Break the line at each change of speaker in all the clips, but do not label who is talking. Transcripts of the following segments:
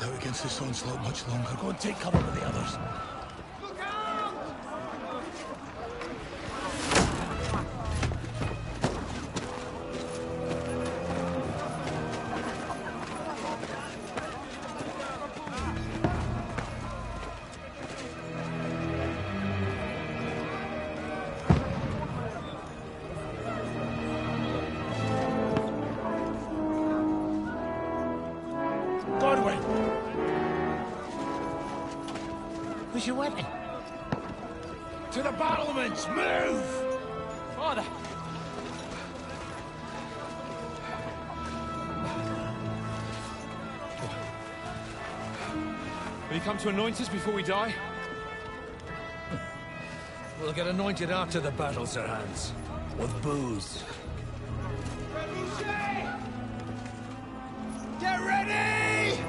hold out against this onslaught much longer. Go and take cover with the others.
Look out!
Where's your weapon? To the battlements! Move!
Father!
Will you come to anoint us before we die?
We'll get anointed after the battles are hands. With booze.
Get ready!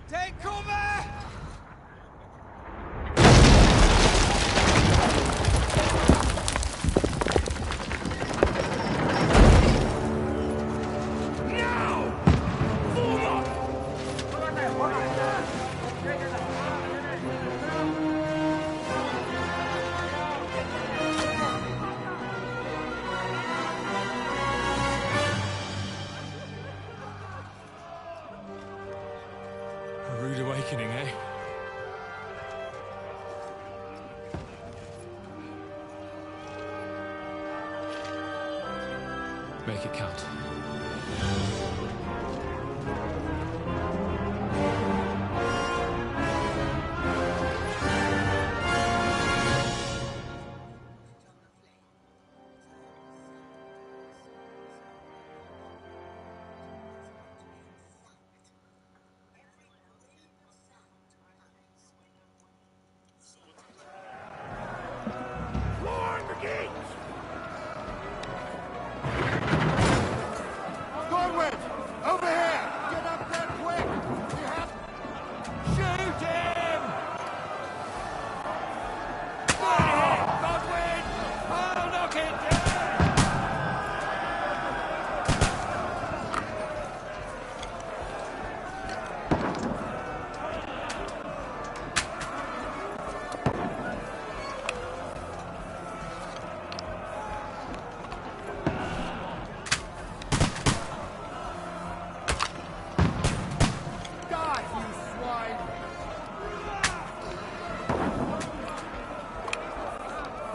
Take cover!
A rude awakening, eh? Make it count.
Over here! Get up there quick! You have... Shoot him! Godwin! I'll knock it down!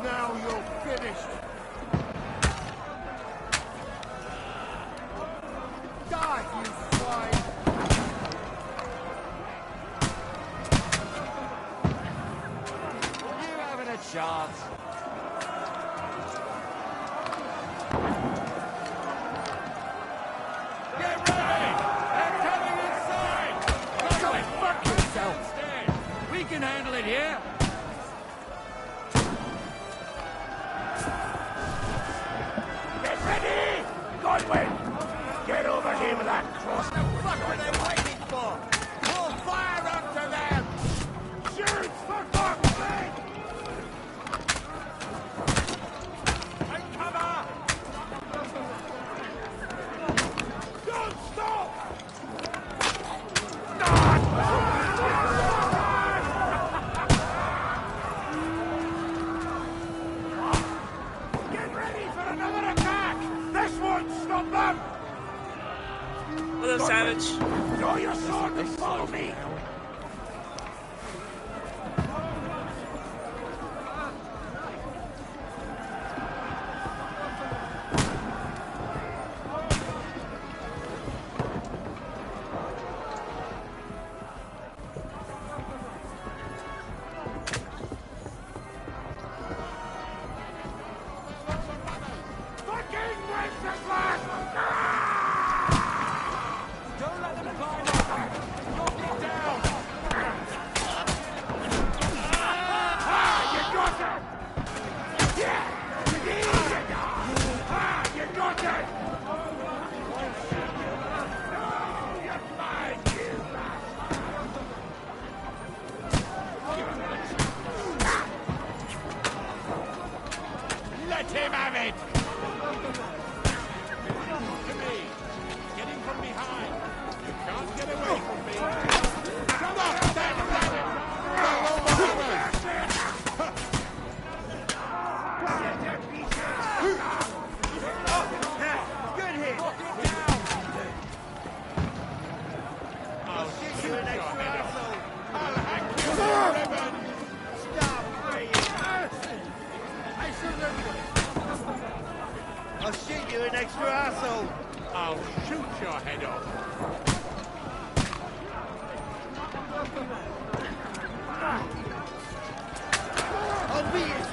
Now you're finished! Die, you swine! You haven't a chance! Get ready! They're coming inside! Go and fuck yourself! We can handle it here!
Get over here with that cross!
What the fuck are they waiting for? We'll fire onto them!
Shoot, for fuck's sake!
Take cover!
Don't stop! Get ready for another attack! This won't stop them!
Hello, Savage.
Draw your sword and follow me! Fucking Wenceslas!
Don't let them find us! Knock it down! dead! To me! Get him from behind! You can't get away from me! Come on, stand down!
Good hit!
I'll shoot you an extra asshole!
I'll hack you
to a ribbon!
Stop praying! I surrender! I'll shoot you an extra asshole!
I'll shoot your head off!
I'll be it!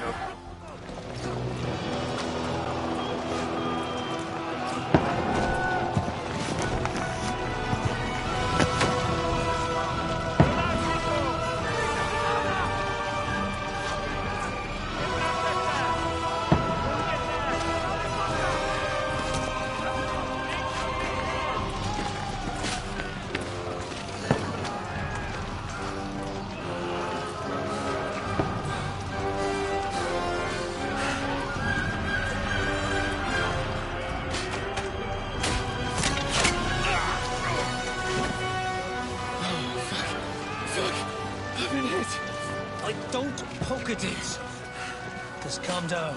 Don't poke at it. Just calm down.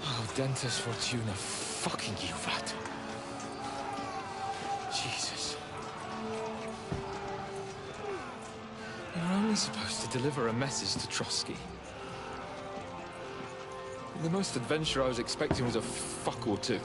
Oh, Dentes Fortuna, fucking you, rat. Jesus. You're only supposed to deliver a message to Trotsky. The most adventure I was expecting was a fuck or two.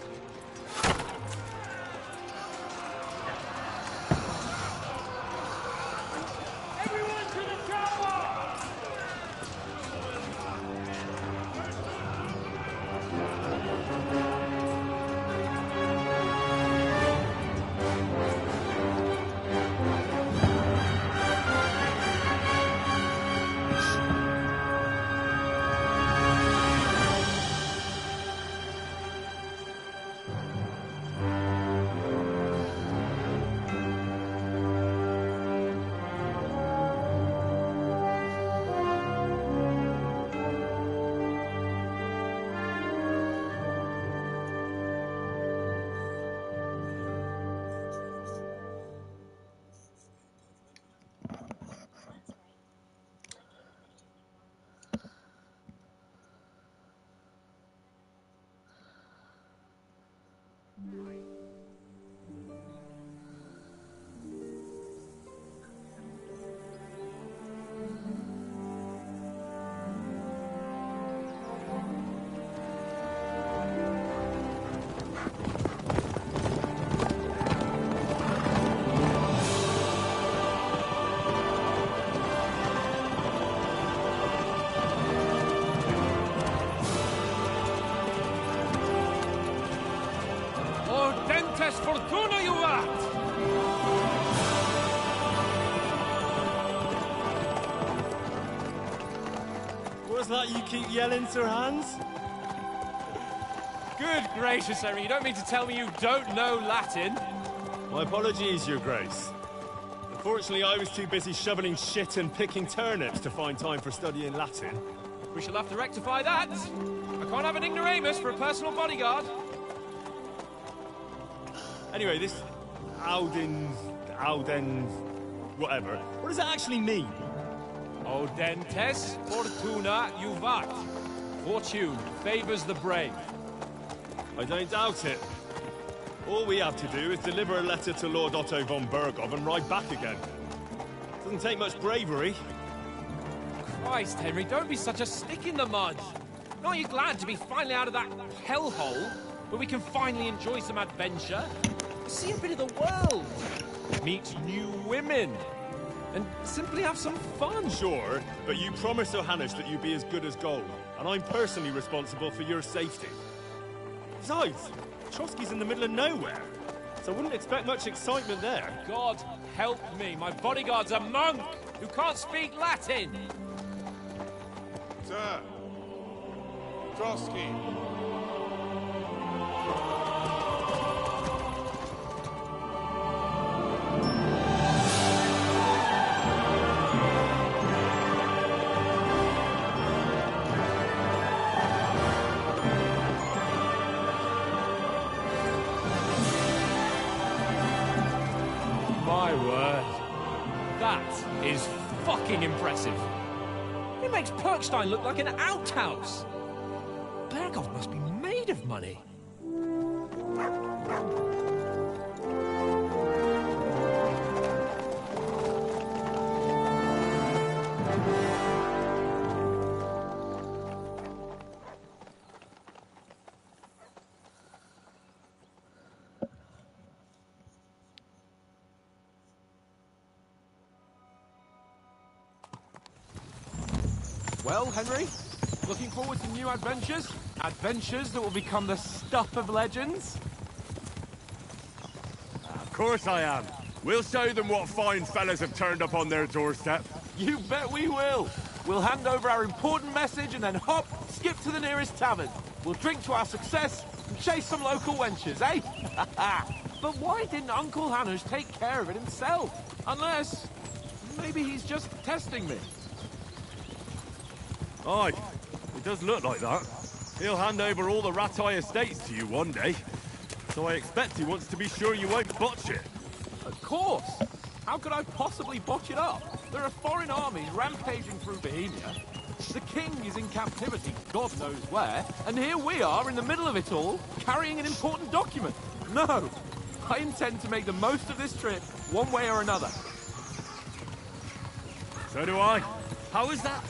Fortuna, you rat!
What's that you keep yelling, Sir Hans?
Good gracious, Henry, you don't mean to tell me you don't know Latin?
My apologies, Your Grace. Unfortunately, I was too busy shoveling shit and picking turnips to find time for studying Latin.
We shall have to rectify that. I can't have an ignoramus for a personal bodyguard.
Anyway, this Auden, whatever. What does that actually mean?
Audentes fortuna juvat. Fortune favors the brave.
I don't doubt it. All we have to do is deliver a letter to Lord Otto von Bergov and ride back again. Doesn't take much bravery.
Christ, Henry, don't be such a stick in the mud. Aren't you glad to be finally out of that hellhole where we can finally enjoy some adventure? See a bit of the world, meet new women, and simply have some fun.
Sure, but you promised Johannes that you'd be as good as gold, and I'm personally responsible for your safety. Besides, Trotsky's in the middle of nowhere, so I wouldn't expect much excitement there.
God help me, my bodyguard's a monk who can't speak Latin.
Sir! Trotsky!
That is fucking impressive. It makes Perkstein look like an outhouse. Berghoff must be made of money. Well, Henry, looking forward to new adventures? Adventures that will become the stuff of legends?
Of course I am. We'll show them what fine fellas have turned up on their doorstep.
You bet we will. We'll hand over our important message and then hop, skip to the nearest tavern. We'll drink to our success and chase some local wenches, eh? But why didn't Uncle Hanush take care of it himself? Unless, maybe he's just testing me.
Aye, it does look like that. He'll hand over all the Ratai estates to you one day. So I expect he wants to be sure you won't botch it.
Of course. How could I possibly botch it up? There are foreign armies rampaging through Bohemia. The king is in captivity, God knows where, and here we are in the middle of it all, carrying an important document. No, I intend to make the most of this trip, one way or another.
So do I. How is that?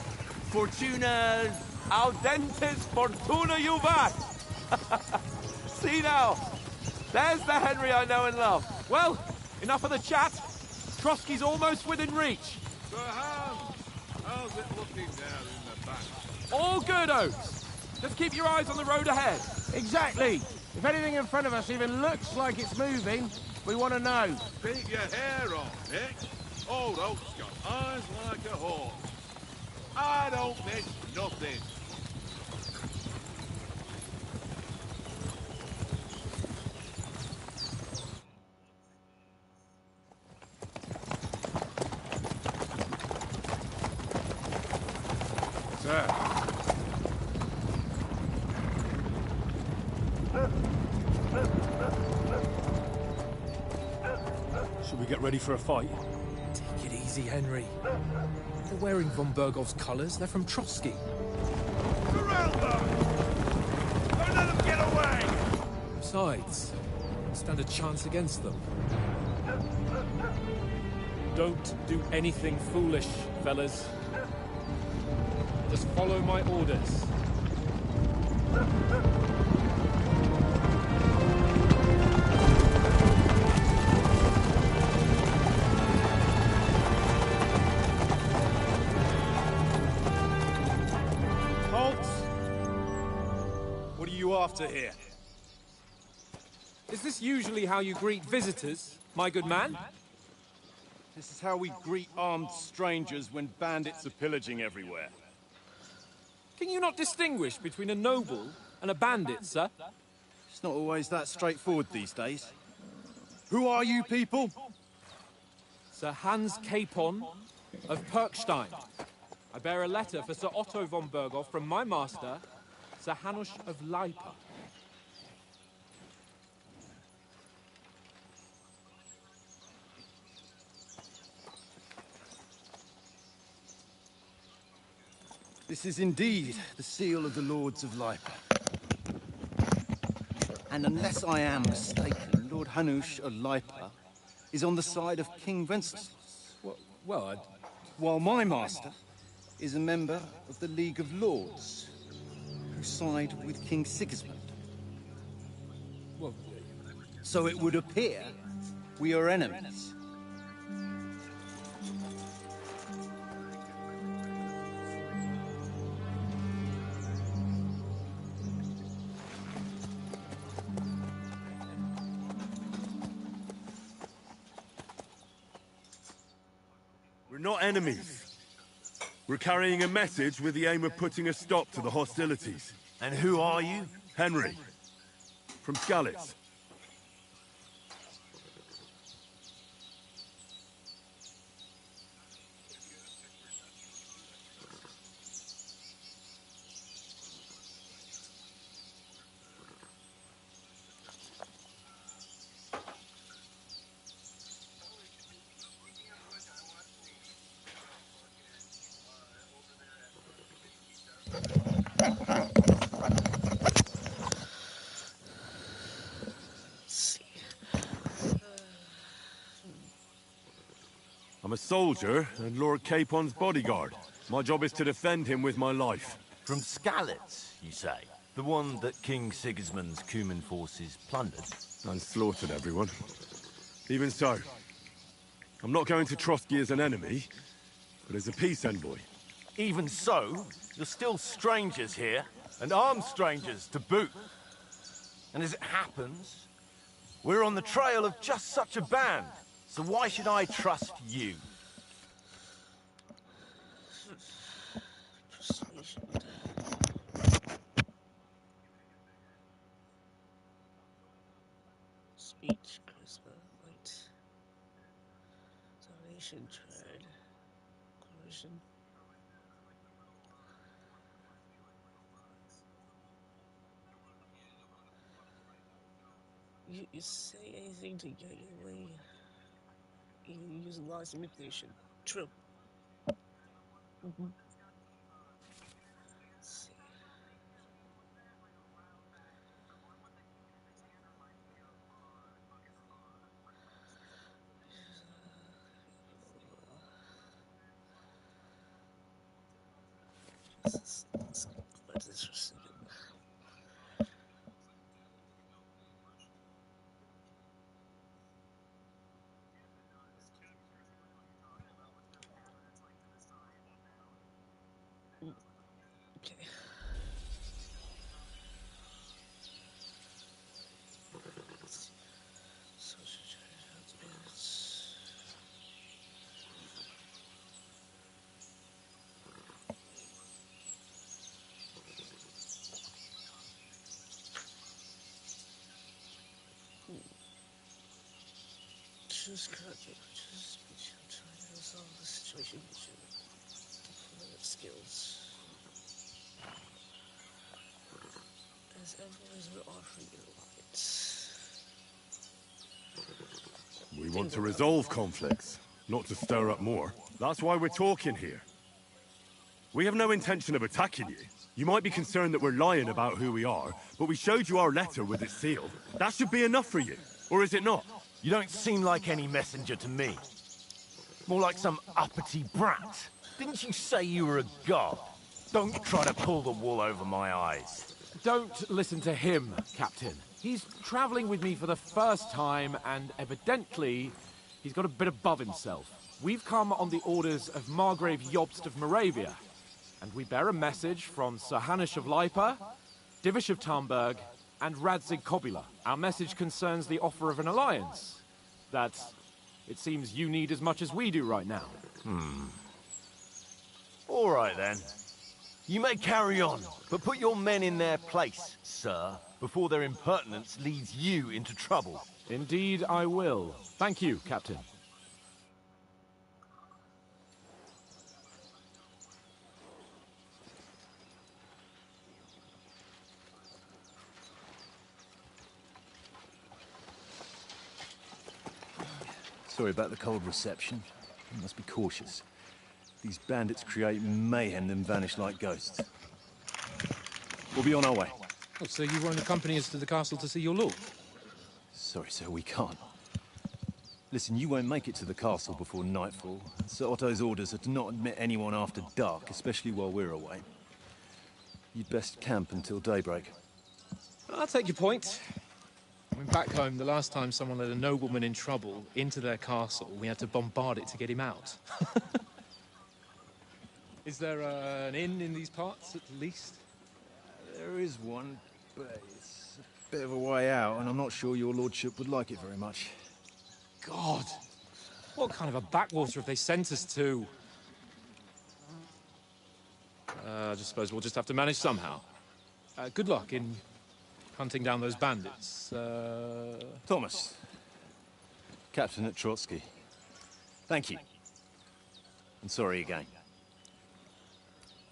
Fortuna...
Audentes fortuna juvat! See now, there's the Henry I know and love. Well, enough of the chat. Trotsky's almost within reach.
So how's it looking down in the back?
All good, Oates. Just keep your eyes on the road ahead.
Exactly. If anything in front of us even looks like it's moving, we want to know.
Keep your hair on, Nick. Old Oak's got eyes like a hawk. I don't miss nothing. Sir.
Should we get ready for a fight?
Take it easy, Henry. They're wearing von Bergoff's colours. They're from Trotsky.
Surround them! Don't let them get away!
Besides, stand a chance against them. Don't do anything foolish, fellas. Just follow my orders.
What are you after here?
Is this usually how you greet visitors, my good man?
This is how we greet armed strangers when bandits are pillaging everywhere.
Can you not distinguish between a noble and a bandit, sir?
It's not always that straightforward these days. Who are you people?
Sir Hans Capon of Perkstein. I bear a letter for Sir Otto von Bergoff from my master, Sir Hanush of Leipa.
This is indeed the seal of the Lords of Leipa. And unless I am mistaken, Lord Hanush of Leipa is on the side of King Wenceslas.
Well,
While my master is a member of the League of Lords, who side with King Sigismund.
well,
So it would appear we are enemies.
We're not enemies. We're carrying a message with the aim of putting a stop to the hostilities.
And who are you?
Henry, from Skalitz. soldier and Lord Capon's bodyguard. My job is to defend him with my life.
From Skalitz, you say? The one that King Sigismund's Cuman forces plundered?
And slaughtered everyone. Even so, I'm not going to Trotsky as an enemy, but as a peace envoy.
Even so, you're still strangers here, and armed strangers to boot. And as it happens, we're on the trail of just such a band, so why should I trust you?
Speech, charisma, light. Domination, dread. Coercion. You say anything to get your way. You use lies and manipulation. True. Let's see. Let's go back to this for a second. Okay. Just trying to resolve the situation with your diplomatic skills. As envoys, we're offering you light.
We want to resolve conflicts, not to stir up more. That's why we're talking here. We have no intention of attacking you. You might be concerned that we're lying about who we are, but we showed you our letter with it sealed. That should be enough for you, or is it not?
You don't seem like any messenger to me. More like some uppity brat. Didn't you say you were a god? Don't try to pull the wool over my eyes.
Don't listen to him, Captain. He's traveling with me for the first time, and evidently, he's got a bit above himself. We've come on the orders of Margrave Jobst of Moravia, and we bear a message from Sir Hanush of Lipa, Divish of Tarnberg, and Radzig Kobula. Our message concerns the offer of an alliance that it seems you need as much as we do right now.
All right, then. You may carry on, but put your men in their place, sir, before their impertinence leads you into trouble.
Indeed, I will. Thank you, Captain.
Sorry about the cold reception. You must be cautious. These bandits create mayhem then vanish like ghosts. We'll be on our way.
Oh, so you won't accompany us to the castle to see your lord?
Sorry, sir, we can't. Listen, you won't make it to the castle before nightfall. Sir Otto's orders are to not admit anyone after dark, especially while we're away. You'd best camp until daybreak.
I'll take your point. I mean, back home, the last time someone let a nobleman in trouble into their castle, we had to bombard it to get him out. Is there an inn in these parts, at least?
There is one, but it's a bit of a way out, and I'm not sure your lordship would like it very much.
God! What kind of a backwater have they sent us to? I just suppose we'll just have to manage somehow. Good luck in hunting down those bandits.
Thomas, Captain at Trotsky. Thank you. And sorry again.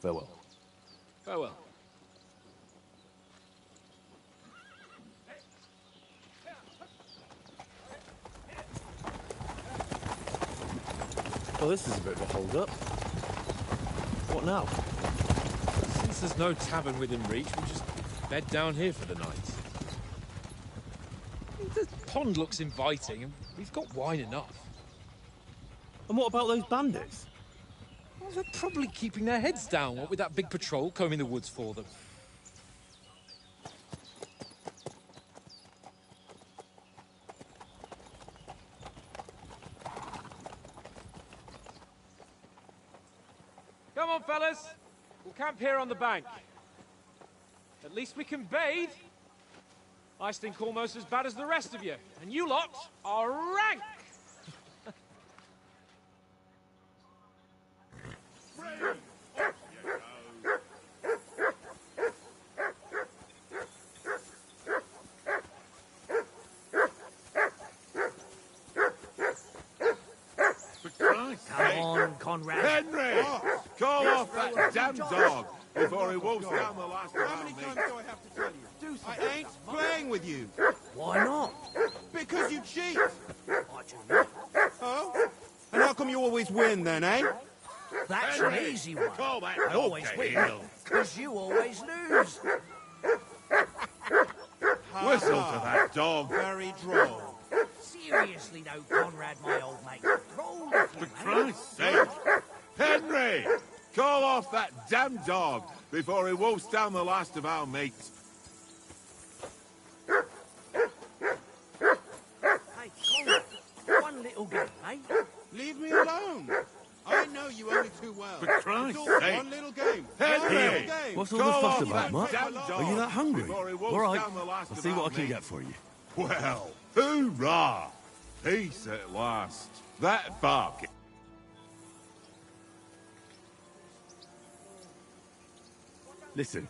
Farewell.
Farewell.
Well, this is a bit of a hold-up. What now?
Since there's no tavern within reach, we'll just bed down here for the night. The pond looks inviting, and we've got wine enough.
And what about those bandits?
Well, they're probably keeping their heads down, what with that big patrol combing the woods for them.
Come on, fellas. We'll camp here on the bank. At least we can bathe. I stink almost as bad as the rest of you. And you lot are rank!
Come on,
Conrad.
Henry! Call off that damn dog before he wolfs down the last of
How
our
many
meat.
times do I have to tell you? I ain't playing with you.
Why not?
Because you cheat.
I do not.
Oh? And how come you always win then, eh?
That's
Henry,
an easy one.
call that
I
dog
always
to
win,
heel.
because you always lose.
Whistle to that dog.
Very droll.
Seriously though, Conrad, my old mate. Roll with you,
For
mate.
Christ's sake! Henry! Call off that damn dog before he wolfs down the last of our meat.
Hey, Conrad, one little game, eh?
Leave me alone. I know you only too well.
For Christ's
It's all
sake.
one little game.
Henry!
One little game.
What's all the
Call
fuss
off
about,
that
Mark?
damn dog
Are you that hungry?
before he wolfs
All right,
down the last
I'll
of
see
our
what I can
meat.
get for you.
Well, hoorah! Peace at last. That bark.
Listen,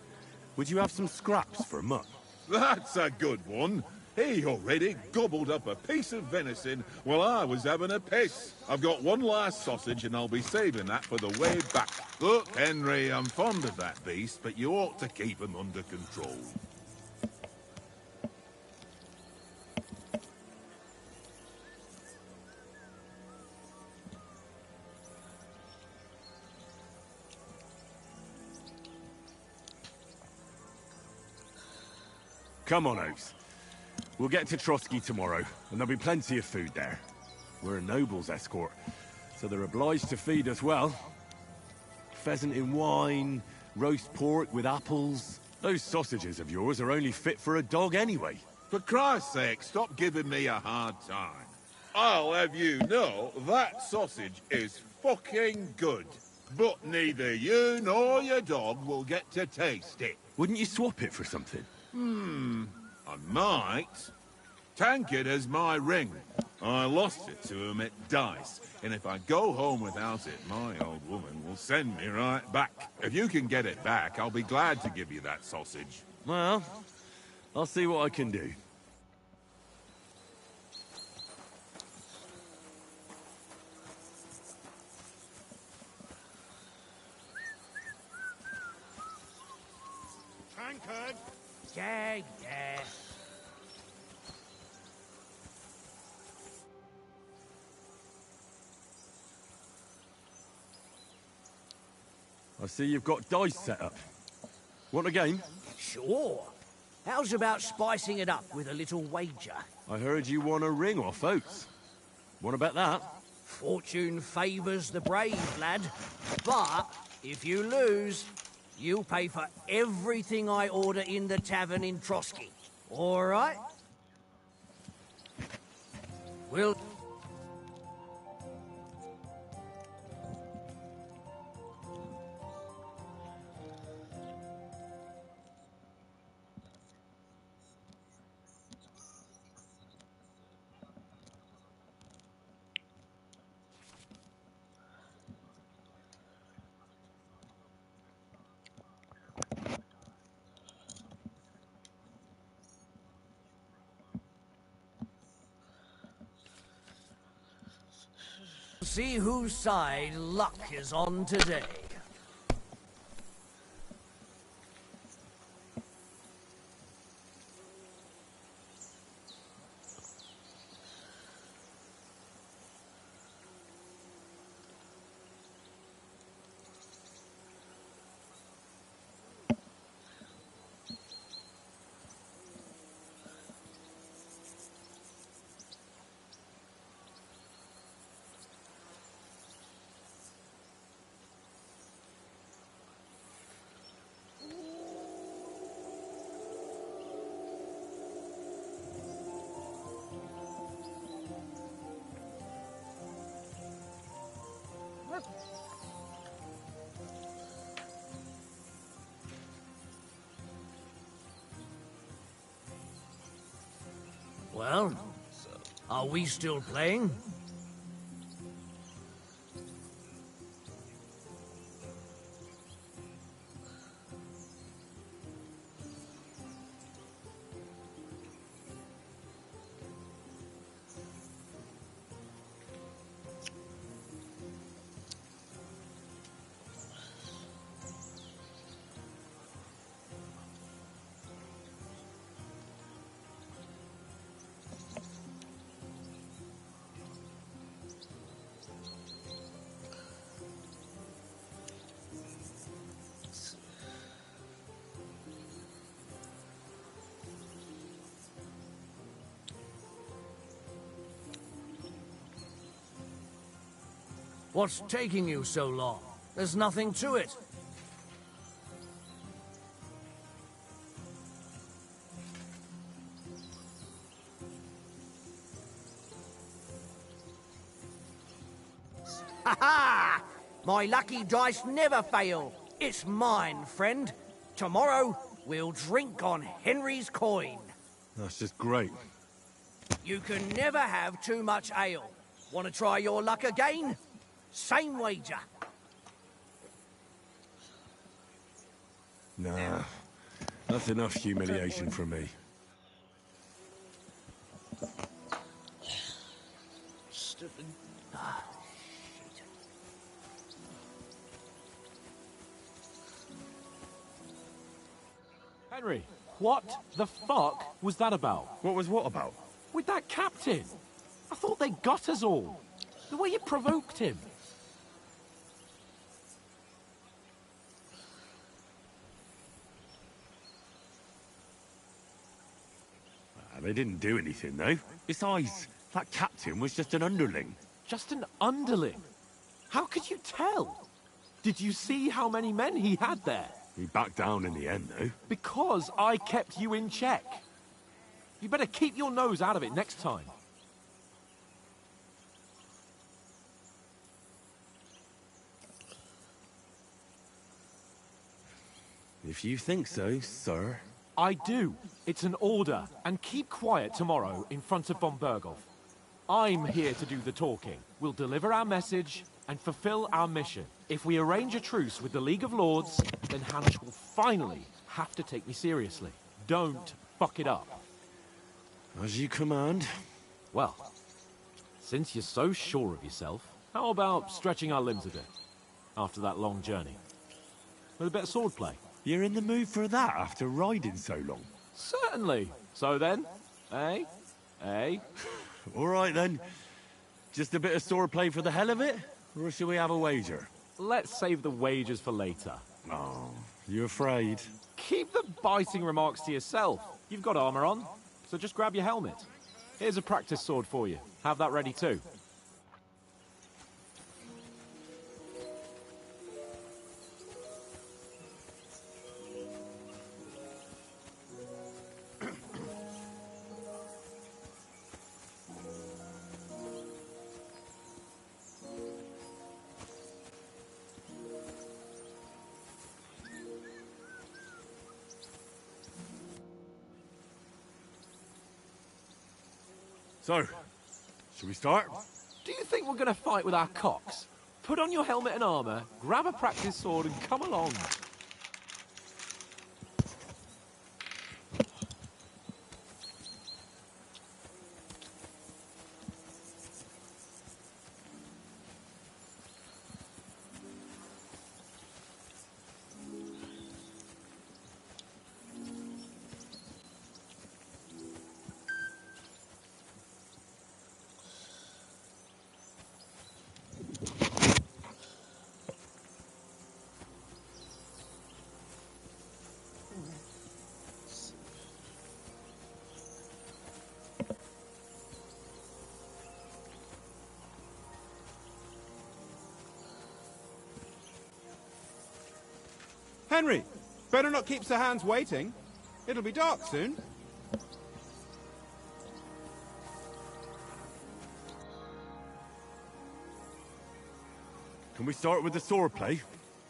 would you have some scraps for Mutt?
That's a good one. He already gobbled up a piece of venison while I was having a piss. I've got one last sausage and I'll be saving that for the way back. Look, Henry, I'm fond of that beast, but you ought to keep him under control.
Come on, Oaks. We'll get to Trotsky tomorrow, and there'll be plenty of food there. We're a noble's escort, so they're obliged to feed us well. Pheasant in wine, roast pork with apples. Those sausages of yours are only fit for a dog anyway.
For Christ's sake, stop giving me a hard time. I'll have you know that sausage is fucking good. But neither you nor your dog will get to taste it.
Wouldn't you swap it for something?
I might. Tankard has my ring. I lost it to him at dice, and if I go home without it, my old woman will send me right back. If you can get it back, I'll be glad to give you that sausage.
Well, I'll see what I can do.
Tankard.
Yeah.
I see you've got dice set up. Want a game?
Sure. How's about spicing it up with a little wager?
I heard you won a ring off Oates. Want to bet that?
Fortune favours the brave, lad. But if you lose, you'll pay for everything I order in the tavern in Trotsky. All right? We'll... see whose side luck is on today. Well, are we still playing? What's taking you so long? There's nothing to it. Ha ha! My lucky dice never fail. It's mine, friend. Tomorrow, we'll drink on Henry's coin.
That's just great.
You can never have too much ale. Want to try your luck again? Same wager.
Nah, that's enough humiliation from me.
Stupid.
Henry, what the fuck was that about?
What was what about?
With that captain? I thought they got us all. The way you provoked him.
They didn't do anything, though. Besides, that captain was just an underling.
Just an underling? How could you tell? Did you see how many men he had there?
He backed down in the end, though.
Because I kept you in check. You better keep your nose out of it next time.
If you think so, sir.
I do. It's an order. And keep quiet tomorrow in front of von Berghoff. I'm here to do the talking. We'll deliver our message and fulfill our mission. If we arrange a truce with the League of Lords, then Hannes will finally have to take me seriously. Don't fuck it up.
As you command.
Well, since you're so sure of yourself, how about stretching our limbs a bit after that long journey? With a bit of swordplay.
You're in the mood for that after riding so long?
Certainly. So then, eh? Eh?
All right then. Just a bit of swordplay for the hell of it? Or shall we have a wager?
Let's save the wagers for later.
Oh, you afraid?
Keep the biting remarks to yourself. You've got armor on, so just grab your helmet. Here's a practice sword for you. Have that ready too.
So, shall we start?
Do you think we're going to fight with our cocks? Put on your helmet and armor, grab a practice sword, and come along.
Henry, better not keep Sir Hans waiting. It'll be dark soon.
Come Can we start with the swordplay?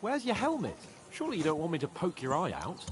Where's your helmet? Surely you don't want me to poke your eye out?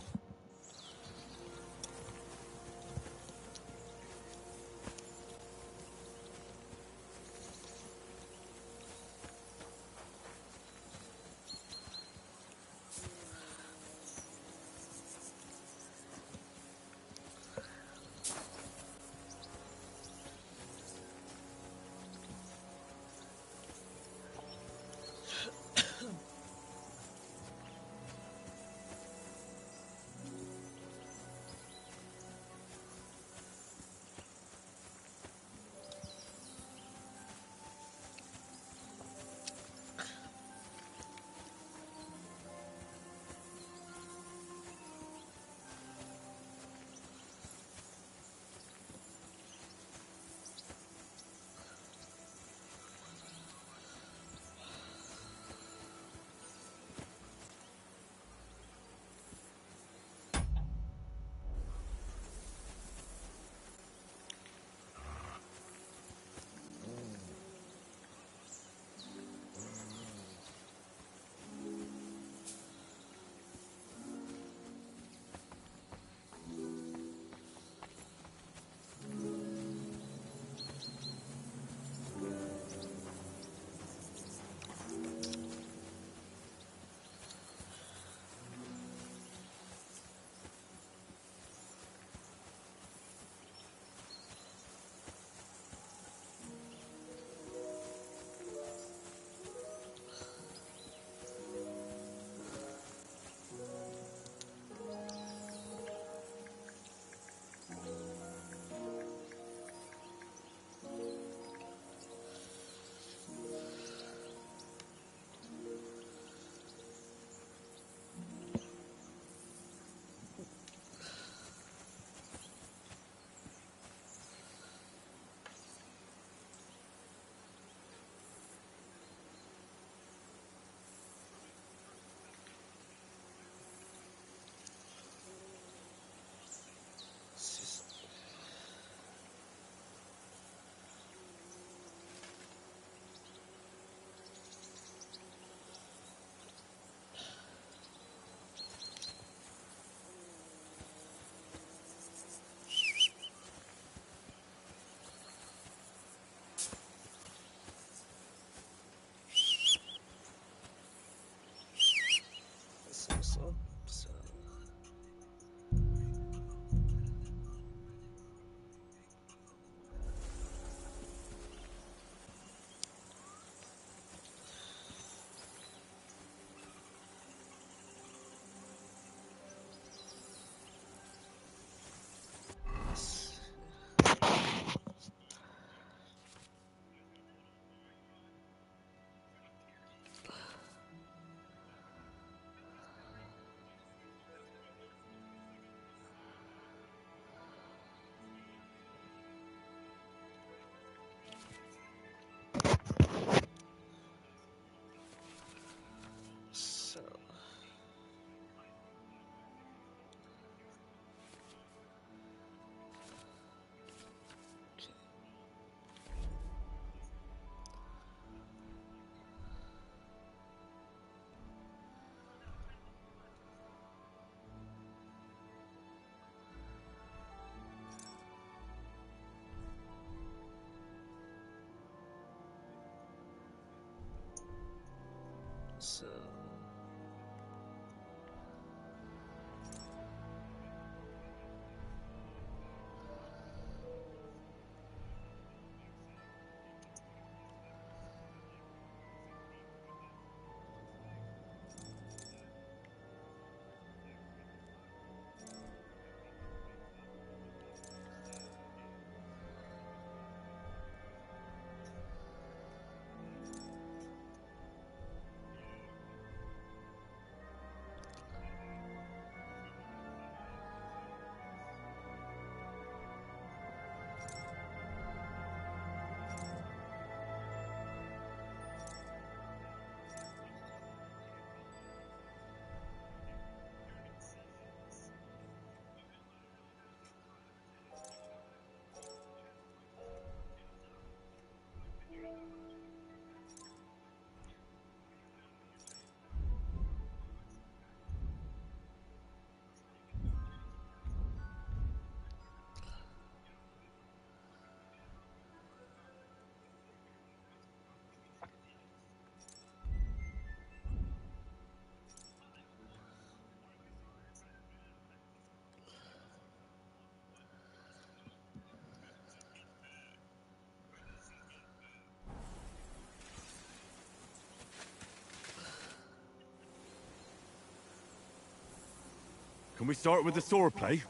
Can we start with the swordplay?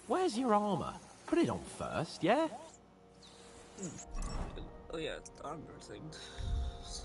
Where's your armor? Put it on first, yeah?
Oh yeah, the armor thing. So...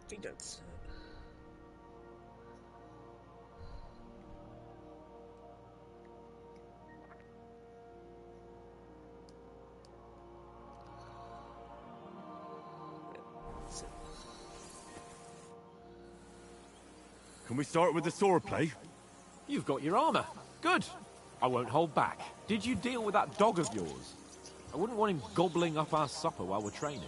I think that's
Can we start with the swordplay?
You've got your armor. Good. I won't hold back. Did you deal with that dog of yours? I wouldn't want him gobbling up our supper while we're training.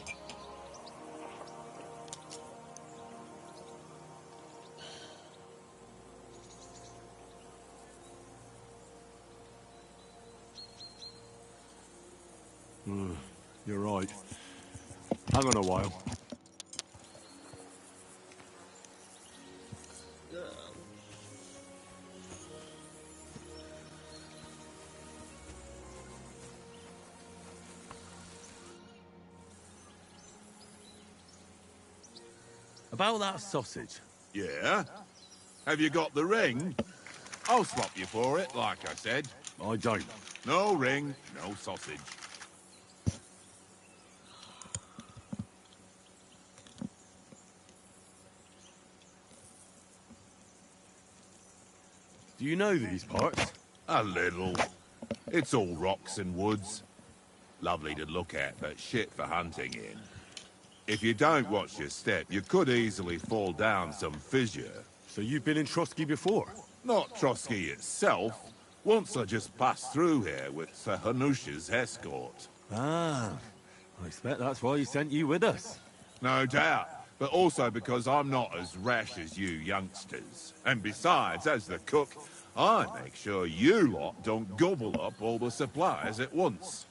You're right. Hang on a while. About that sausage.
Yeah? Have you got the ring? I'll swap you for it, like I said.
I don't.
No ring, no sausage.
Do you know these parts?
A little. It's all rocks and woods. Lovely to look at, but shit for hunting in. If you don't watch your step, you could easily fall down some fissure.
So you've been in Trotsky before?
Not Trotsky itself. Once I just passed through here with Sir Hanusha's escort.
Ah, I expect that's why he sent you with us.
No doubt, but also because I'm not as rash as you youngsters. And besides, as the cook, I make sure you lot don't gobble up all the supplies at once.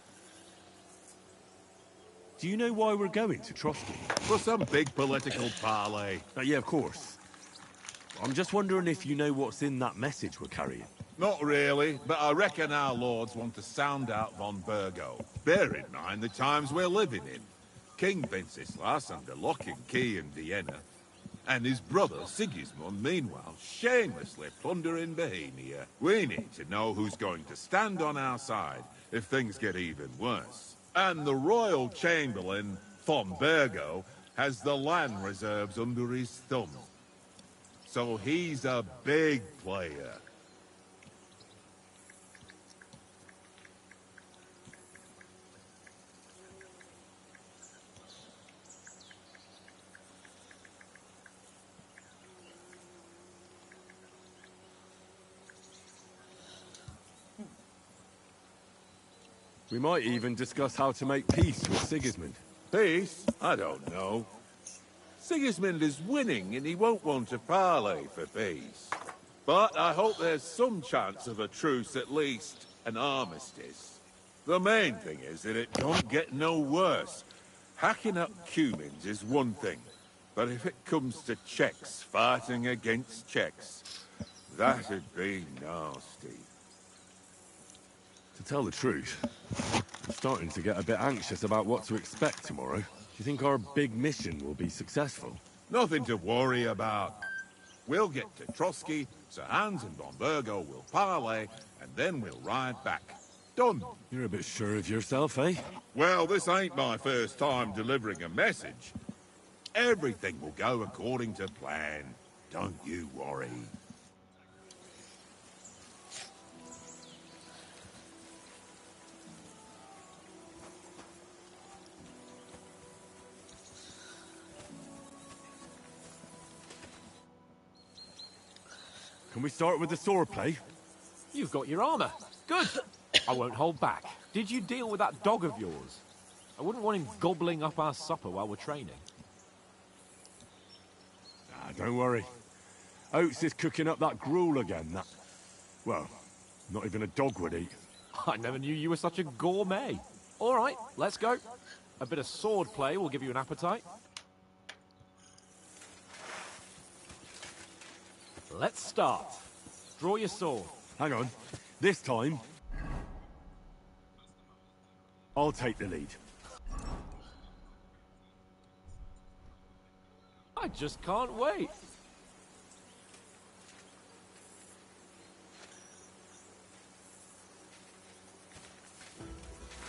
Do you know why we're going to Trotsky?
For some big political parley.
Yeah, of course. I'm just wondering if you know what's in that message we're carrying.
Not really, but I reckon our lords want to sound out von Burgo. Bear in mind the times we're living in. King Wenceslas under lock and key in Vienna, and his brother Sigismund, meanwhile, shamelessly plundering Bohemia. We need to know who's going to stand on our side if things get even worse. And the Royal Chamberlain, von Burgo, has the land reserves under his thumb. So he's a big player.
We might even discuss how to make peace with Sigismund.
Peace? I don't know. Sigismund is winning and he won't want to parley for peace. But I hope there's some chance of a truce at least, an armistice. The main thing is that it don't get no worse. Hacking up cumins is one thing, but if it comes to Czechs fighting against Czechs, that'd be nasty.
To tell the truth, I'm starting to get a bit anxious about what to expect tomorrow. Do you think our big mission will be successful?
Nothing to worry about. We'll get to Trotsky, Sir Hans and Von Virgo will parley, and then we'll ride back. Done.
You're a bit sure of yourself, eh?
Well, this ain't my first time delivering a message. Everything will go according to plan. Don't you worry.
Can we start with the sword play?
You've got your armor. Good. I won't hold back. Did you deal with that dog of yours? I wouldn't want him gobbling up our supper while we're training.
Ah, don't worry. Oates is cooking up that gruel again, that... Well, not even a dog would eat.
I never knew you were such a gourmet. All right, let's go. A bit of sword play will give you an appetite. Let's start. Draw your sword.
Hang on. This time, I'll take the lead.
I just can't wait.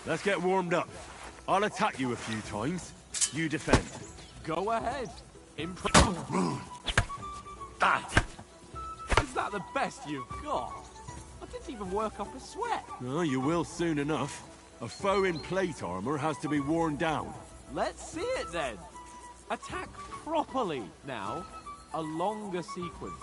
Let's get warmed up. I'll attack you a few times. You defend.
Go ahead. Is that the best you've got? I didn't even work up a sweat.
Oh, you will soon enough. A foe in plate armor has to be worn down.
Let's see it then. Attack properly now. A longer sequence.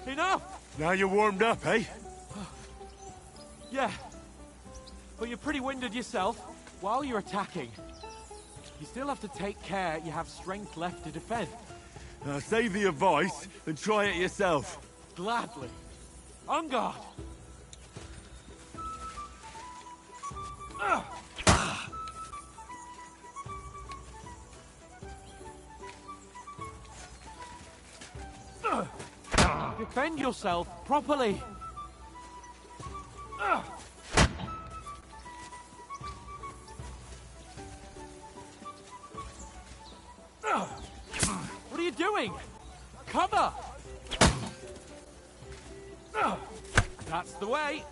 Enough!
Now you're warmed up, eh?
Yeah. But you're pretty winded yourself. While you're attacking, you still have to take care you have strength left to defend.
Save the advice and try it yourself.
Gladly. On guard. Defend yourself properly. What are you doing? Cover! That's the way.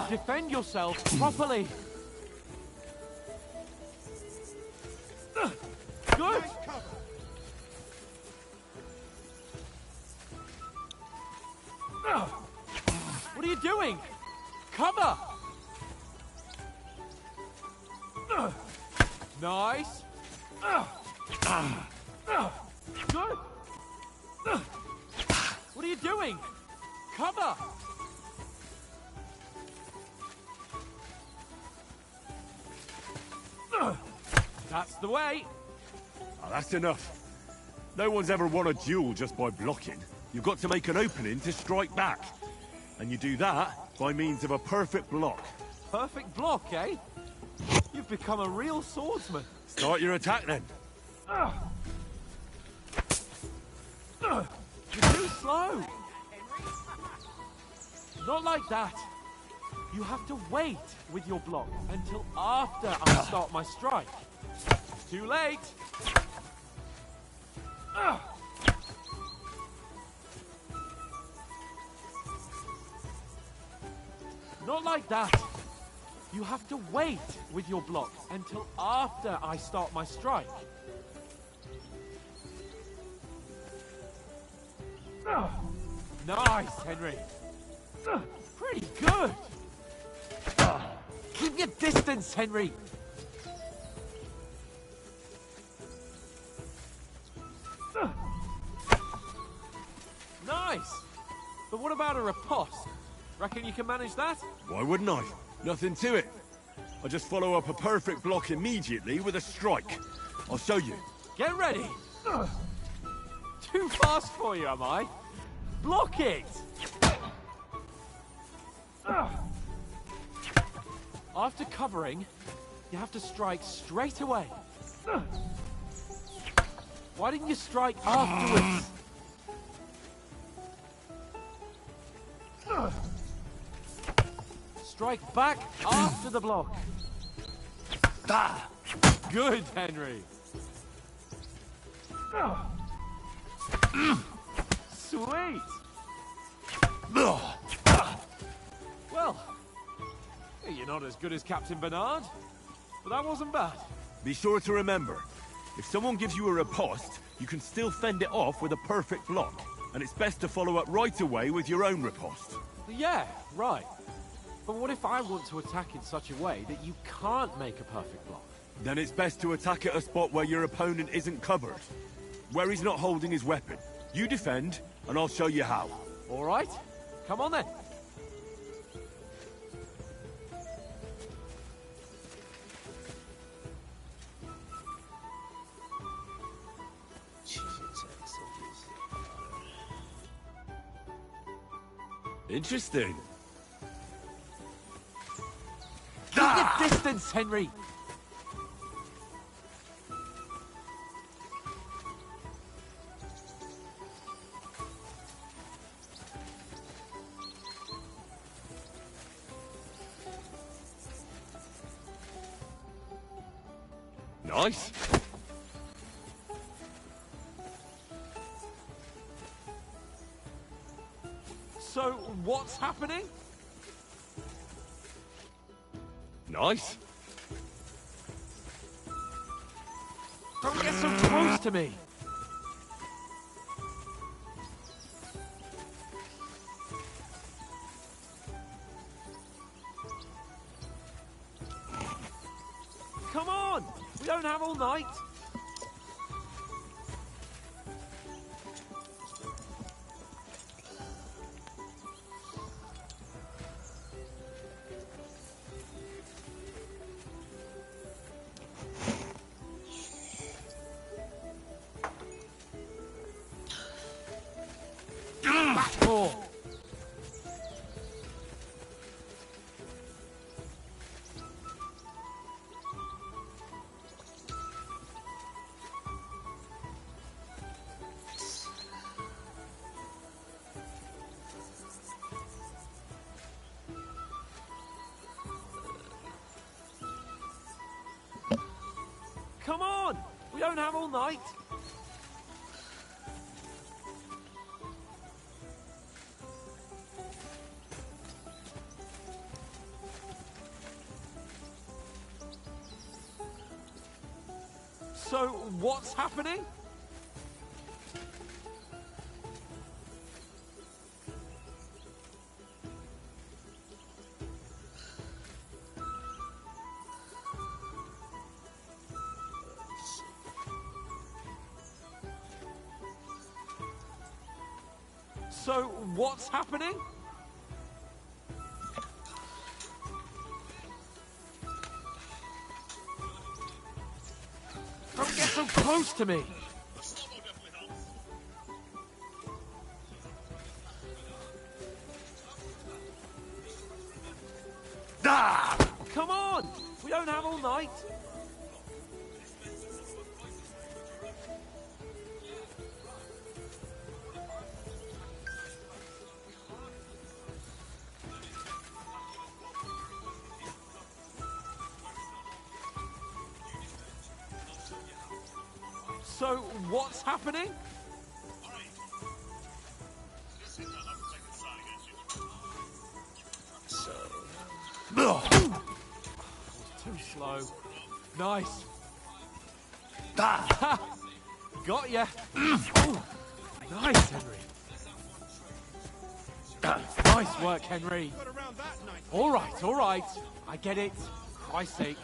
Defend yourself properly. Good! What are you doing? Cover! Nice. Good. What are you doing? Cover! That's the way.
Oh, that's enough. No one's ever won a duel just by blocking. You've got to make an opening to strike back. And you do that by means of a perfect block.
Perfect block, eh? You've become a real swordsman.
Start your attack then.
You're too slow. Not like that. You have to wait with your block until after I start my strike. Too late. Not like that. You have to wait with your block until after I start my strike. Nice, Henry. Pretty good. Keep your distance, Henry. Nice. But what about a riposte? Reckon you can manage that?
Why wouldn't I? Nothing to it. I just follow up a perfect block immediately with a strike. I'll show you.
Get ready. Too fast for you, am I? Block it! After covering, you have to strike straight away. Why didn't you strike afterwards? Strike back after the block. Good, Henry. Sweet. Well, you're not as good as Captain Bernard, but that wasn't bad.
Be sure to remember, if someone gives you a riposte, you can still fend it off with a perfect block. And it's best to follow up right away with your own riposte.
Yeah, right. But what if I want to attack in such a way that you can't make a perfect block?
Then it's best to attack at a spot where your opponent isn't covered. Where he's not holding his weapon. You defend, and I'll show you how.
All right. Come on then.
Interesting.
Keep the distance, Henry.
Nice.
So, what's happening?
Nice.
Don't get so close to me. Come on! We don't have all night. More. Come on! We don't have all night. So, what's happening? So, what's happening? Don't get so close to me! Ah! Come on! We don't have all night! So, what's happening? Too slow. Nice. Got ya. Nice, Henry. Nice work, Henry. All right. I get it. Christ's sake.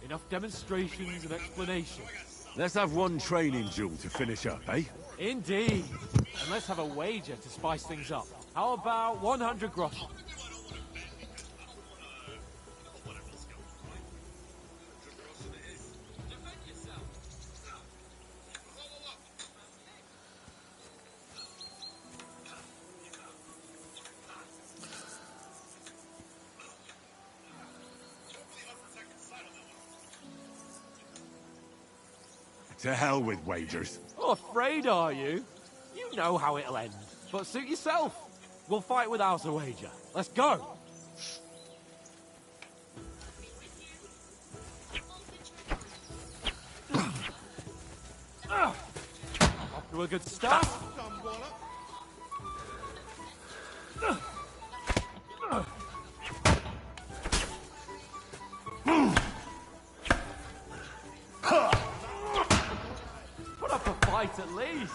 Enough demonstrations and explanations.
Let's have one training duel to finish up, eh?
Indeed. And let's have a wager to spice things up. How about 100 groschen?
To hell with wagers.
Oh, afraid are you? You know how it'll end. But suit yourself. We'll fight without a wager. Let's go. Off to a good start. Put up a fight at least.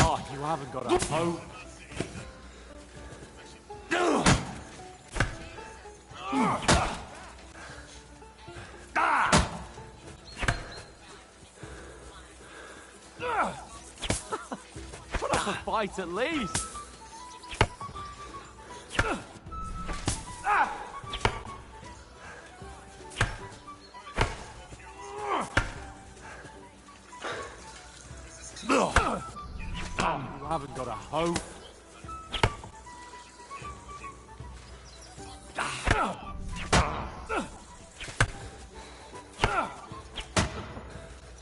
Oh, you haven't got a hope. Put up a fight at least. You haven't got a hope.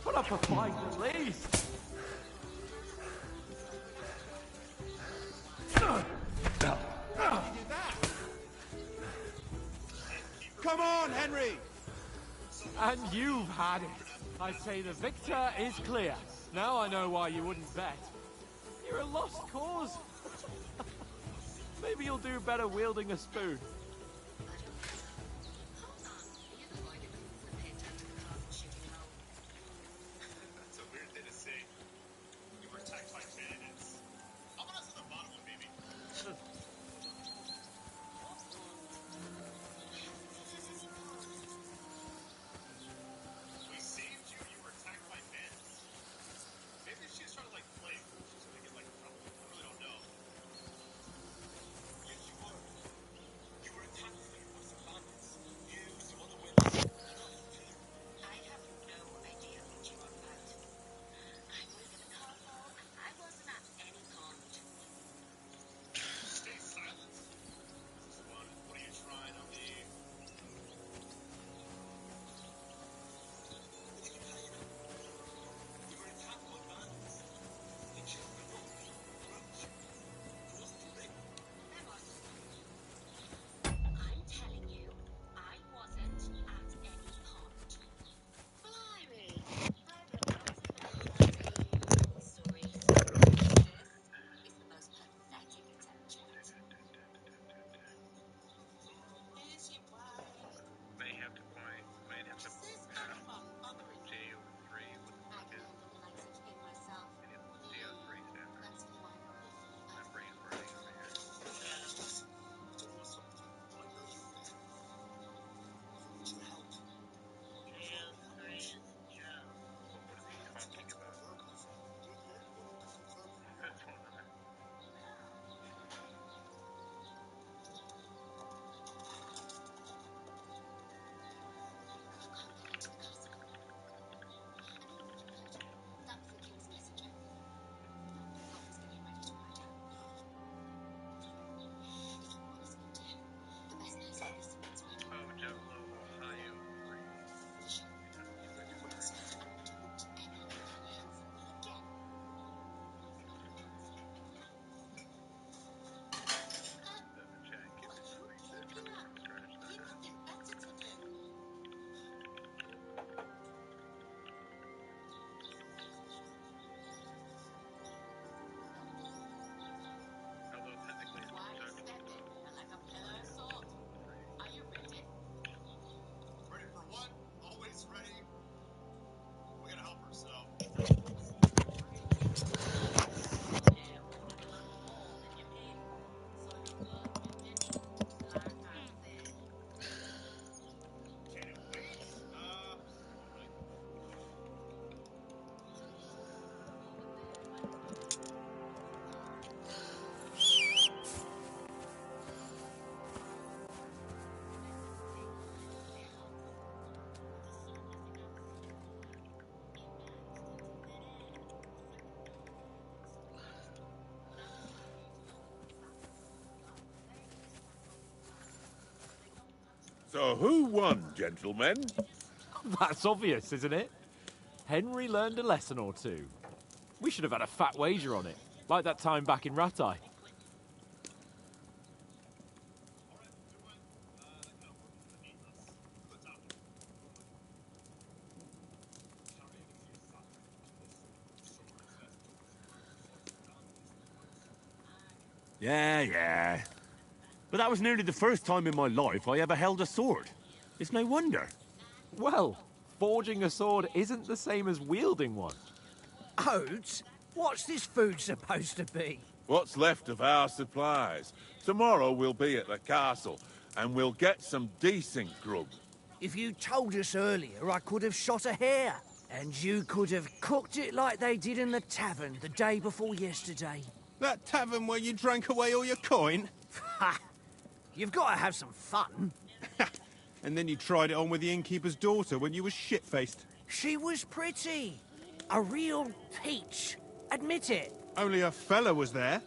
Put up a fight at least.
Come on, Henry!
And you've had it. I say the victor is clear. Now I know why you wouldn't bet. You're a lost cause. Maybe you'll do better wielding a spoon.
That's a weird thing to say. You were attacked by bandits. How about us on the bottom one, baby? We saved you. You were attacked by bandits. Maybe she's trying to like play. She's gonna get like trouble. I really don't know. Yes, you were. You were
So who won, gentlemen?
That's obvious, isn't it? Henry learned a lesson or two. We should have had a fat wager on it, like that time back in Rattay.
Yeah. But that was nearly the first time in my life I ever held a sword. It's no wonder.
Well, forging a sword isn't the same as wielding one.
Oates, what's this food supposed to be?
What's left of our supplies. Tomorrow we'll be at the castle, and we'll get some decent grub.
If you told us earlier, I could have shot a hare. And you could have cooked it like they did in the tavern the day before yesterday.
That tavern where you drank away all your coin?
Ha! You've got to have some fun.
And then you tried it on with the innkeeper's daughter when you were shit-faced.
She was pretty. A real peach. Admit it.
Only a fella was there.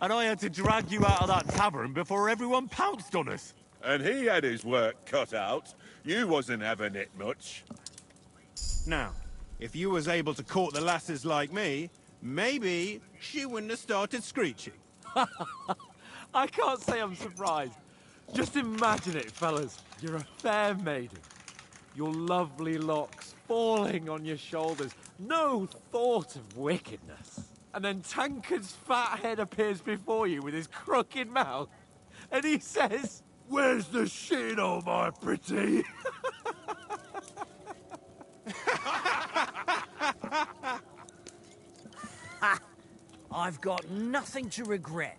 And I had to drag you out of that tavern before everyone pounced on us.
And he had his work cut out. You wasn't having it much.
Now, if you was able to court the lasses like me, maybe she wouldn't have started screeching.
I can't say I'm surprised. Just imagine it, fellas. You're a fair maiden. Your lovely locks falling on your shoulders. No thought of wickedness. And then Tankard's fat head appears before you with his crooked mouth. And he says, "Where's the shit, oh my pretty?"
I've got nothing to regret.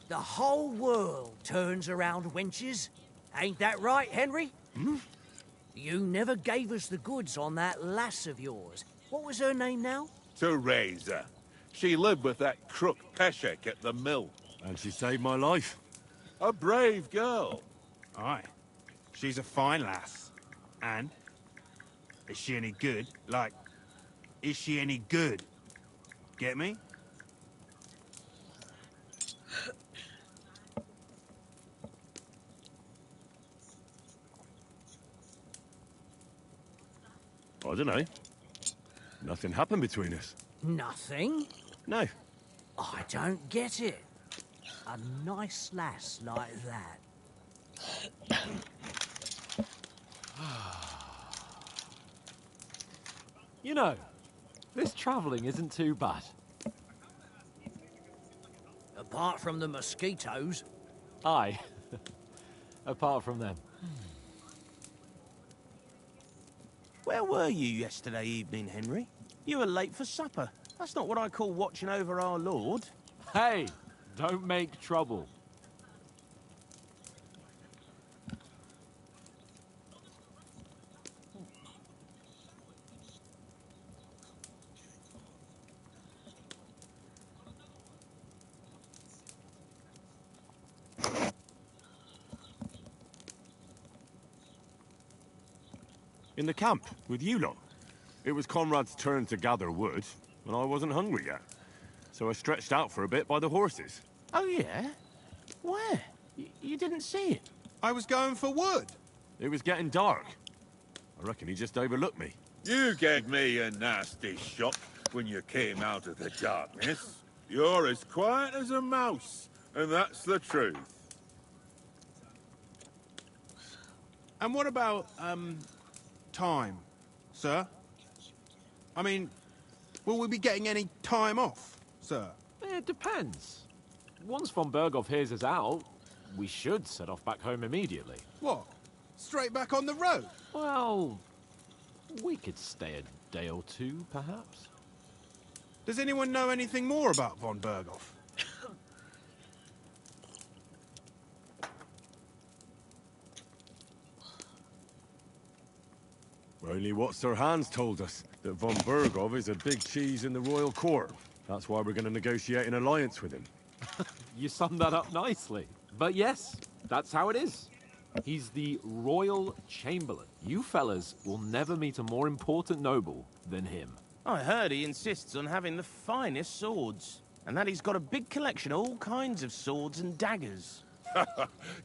The whole world turns around wenches. Ain't that right, Henry?
Hmm?
You never gave us the goods on that lass of yours. What was her name now?
Teresa. She lived with that crook Peshek at the mill.
And she saved my life.
A brave girl.
Aye. She's a fine lass. And? Is she any good? Like, is she any good? Get me?
I don't know. Nothing happened between us.
Nothing?
No.
I don't get it. A nice lass like that.
You know, this travelling isn't too bad.
Apart from the mosquitoes.
Aye. Apart from them.
Where were you yesterday evening, Henry? You were late for supper. That's not what I call watching over our Lord.
Hey, don't make trouble.
In the camp, with you lot. It was Conrad's turn to gather wood, and I wasn't hungry yet. So I stretched out for a bit by the horses.
Oh, yeah? Where? You didn't see it?
I was going for wood.
It was getting dark. I reckon he just overlooked me.
You gave me a nasty shock when you came out of the darkness. You're as quiet as a mouse, and that's the truth.
And what about, time, sir? I mean, will we be getting any time off, sir?
It depends. Once von Berghoff hears us out, we should set off back home immediately.
What? Straight back on the road?
Well, we could stay a day or two, perhaps.
Does anyone know anything more about von Berghoff?
Only what Sir Hans told us, that von Berghoff is a big cheese in the royal court, That's why we're going to negotiate an alliance with him.
You summed that up nicely. But yes, that's how it is. He's the Royal Chamberlain. You fellas will never meet a more important noble than him.
I heard he insists on having the finest swords, and that he's got a big collection of all kinds of swords and daggers.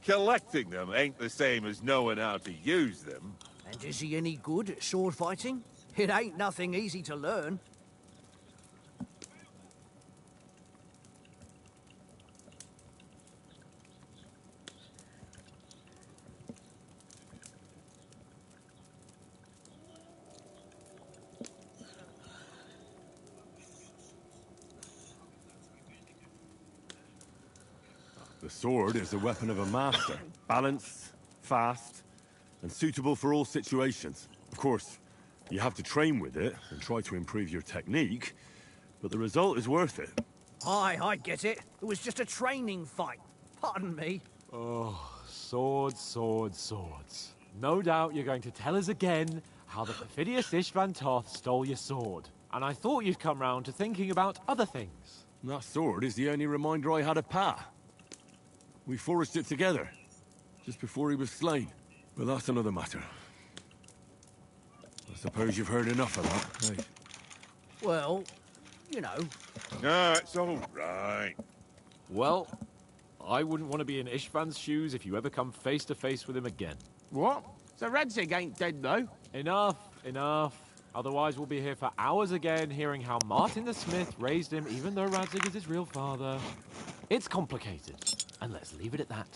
Collecting them ain't the same as knowing how to use them.
And is he any good at sword fighting? It ain't nothing easy to learn.
The sword is the weapon of a master. Balanced, fast, and suitable for all situations. Of course, you have to train with it and try to improve your technique, but the result is worth it.
Aye, I get it. It was just a training fight. Pardon me.
Oh, swords, swords, swords. No doubt you're going to tell us again how the perfidious Istvan Toth stole your sword. And I thought you'd come round to thinking about other things.
That sword is the only reminder I had of Pa. We forged it together, just before he was slain. But that's another matter. I suppose you've heard enough of that, eh?
Well, you know.
No, it's all right.
Well, I wouldn't want to be in Istvan's shoes if you ever come face to face with him again.
What? So Radzig ain't dead, though?
Enough, enough. Otherwise we'll be here for hours again, hearing how Martin the Smith raised him, even though Radzig is his real father. It's complicated, and let's leave it at that.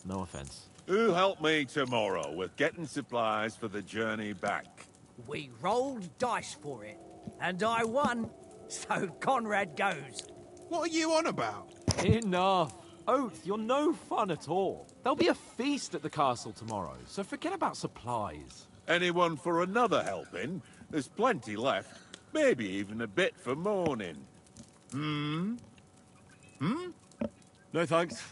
No offense.
Who'll help me tomorrow with getting supplies for the journey back?
We rolled dice for it, and I won, so Conrad goes.
What are you on about?
Enough. Oath, you're no fun at all. There'll be a feast at the castle tomorrow, so forget about supplies.
Anyone for another helping? There's plenty left. Maybe even a bit for morning. Hmm?
No thanks.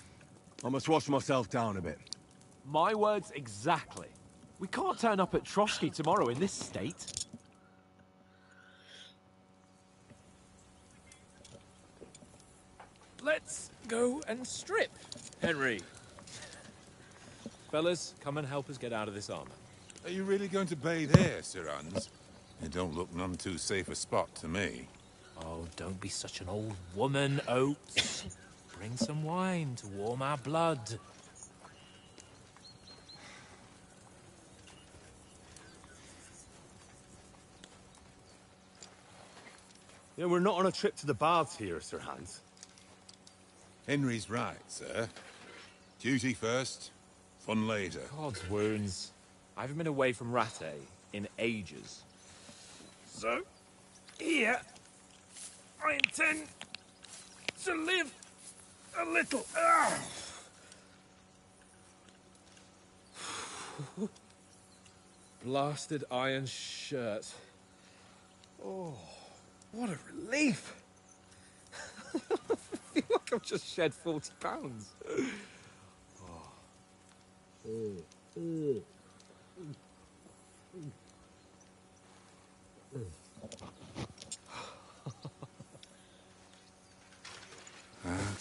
I must wash myself down a bit.
My words exactly. We can't turn up at Trotsky tomorrow in this state. Let's go and strip, Henry. Fellas, come and help us get out of this armor.
Are you really going to bathe here, Sir Hans? It don't look none too safe a spot to me.
Oh, don't be such an old woman, Oates. Bring some wine to warm our blood.
Yeah, we're not on a trip to the baths here, Sir Hans.
Henry's right, sir. Duty first, fun later.
God's wounds. I haven't been away from Rattay in ages. So, here, I intend to live a little. Blasted iron shirt. Oh, what a relief. I feel like I've just shed 40 pounds.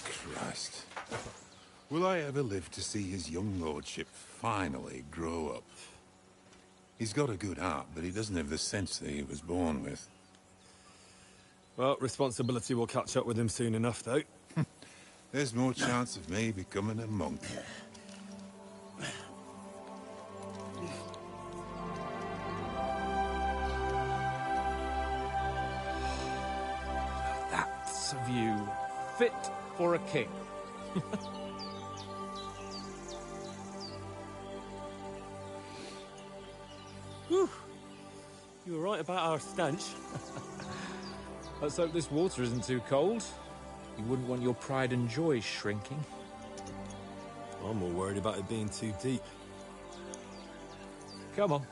Christ. Will I ever live to see his young lordship finally grow up? He's got a good heart, but he doesn't have the sense that he was born with.
Well, responsibility will catch up with him soon enough, though.
There's more chance of me becoming a monk.
That's a view fit for a king.
Whew. You were right about our stench.
Let's hope this water isn't too cold. You wouldn't want your pride and joy shrinking.
I'm more worried about it being too deep.
Come on.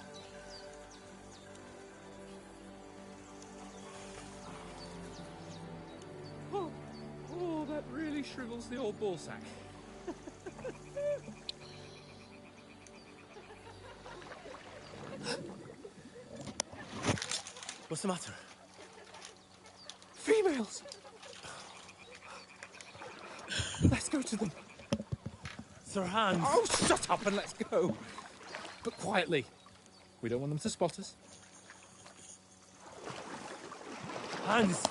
Oh, that really shrivels the old ball sack.
What's the matter?
Female! emails. Let's go to them.
Sir Hans.
Oh, shut up and let's go. But quietly. We don't want them to spot us.
Hans.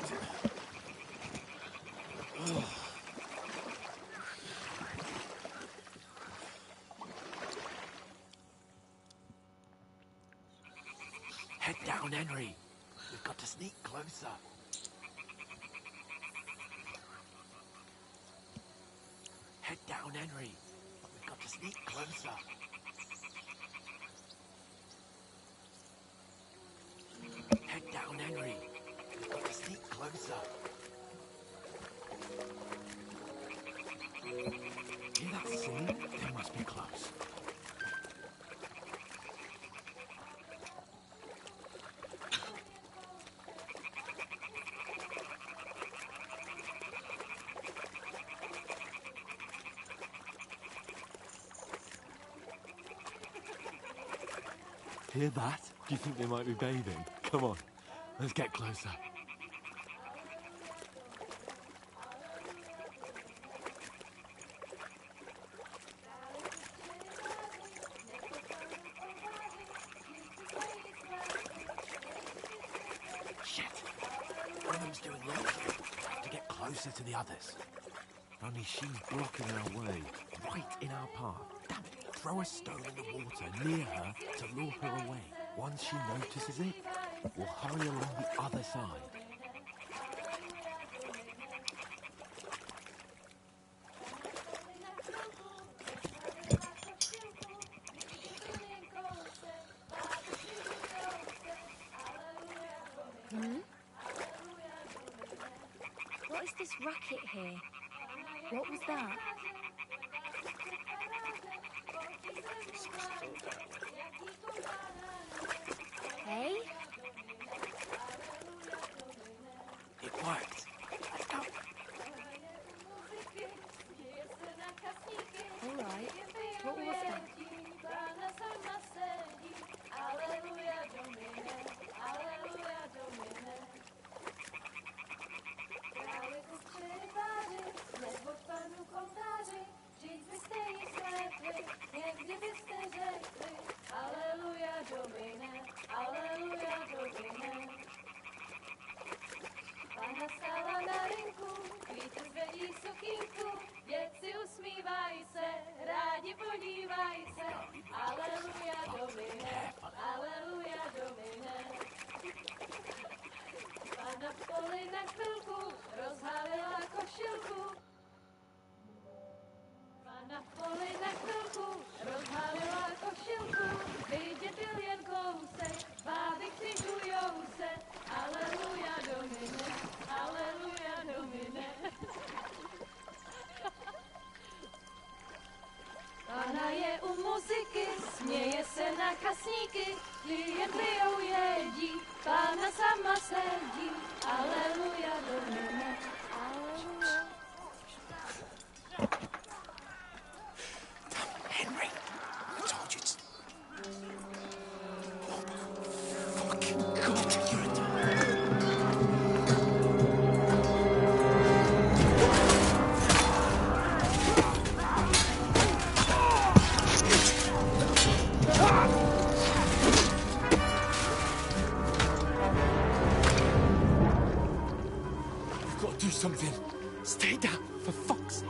Head down, Henry. We've got to sneak closer. Head down, Henry. We've got to sneak closer. Head down, Henry. We've got to sneak closer. Hear that singing? They must be close. Hear that? Do you think they might be bathing? Come on, let's get closer. Shit! One of them's doing right. Have to get closer to the others. Only she's blocking our way, right in our path. Damn it! Throw a stone in the water near her to lure her away. Once she notices it, we'll hurry along the other side.
What is this racket here? What was that? Hey?
It worked. Let's go.
All right. What was that?
Pána je u muziky, směje se na kasníky, klienty jedí, Pána sama sedí, aleluja, domine, aleluja.
Henry, I told you to... Oh, fucking God, you're a... Do something. Stay down, for fuck's sake.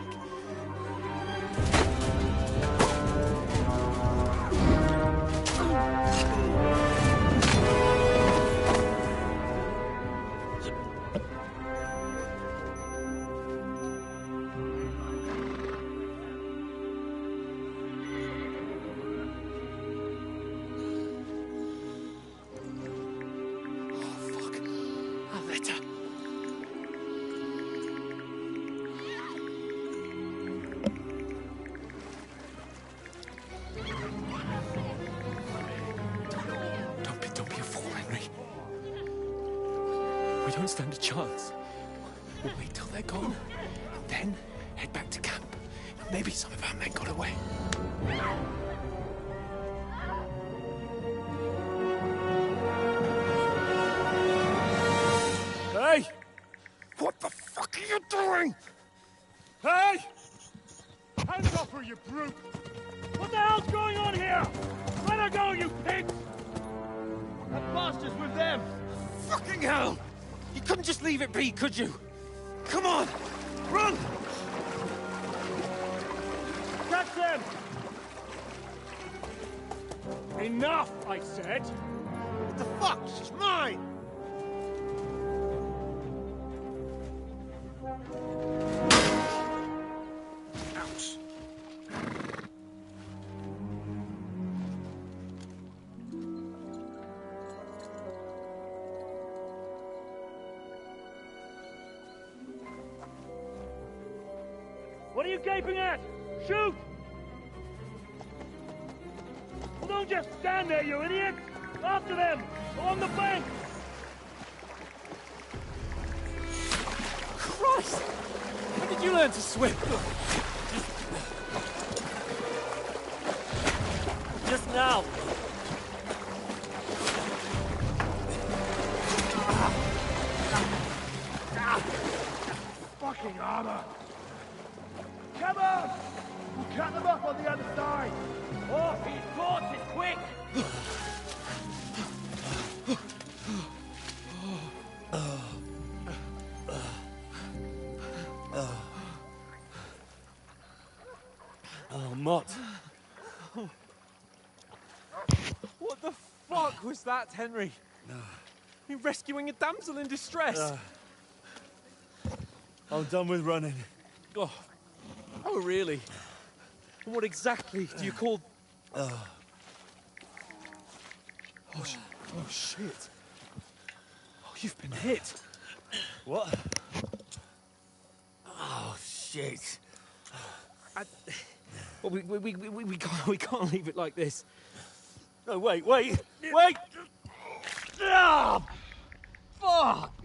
Oh, fuck. A letter. Don't be a fool, Henry. We don't stand a chance. We'll wait till they're gone, and then head back to camp. Maybe some of our men got away. Hey!
you pigs! That bastard's with them!
Fucking hell! You couldn't just leave it be, could you? Come on! Run!
Catch them! Enough, I said!
What the fuck? She's mine! Ouch.
What are you gaping at? Shoot! Well, don't just stand there, you idiot! After them! On the bank!
Christ! When did you learn to swim?
Just now! Fucking armor! Come on! We'll cut them up on the other side! Off his torches, quick!
Oh, Mott. What the fuck was that, Henry? You rescuing a damsel in distress?
I'm done with running.
Oh, really? And what exactly do you call... Oh, shit. Oh, you've been hit.
What? Oh, shit.
Well, we can't leave it like this.
No, wait! Ah!
Fuck!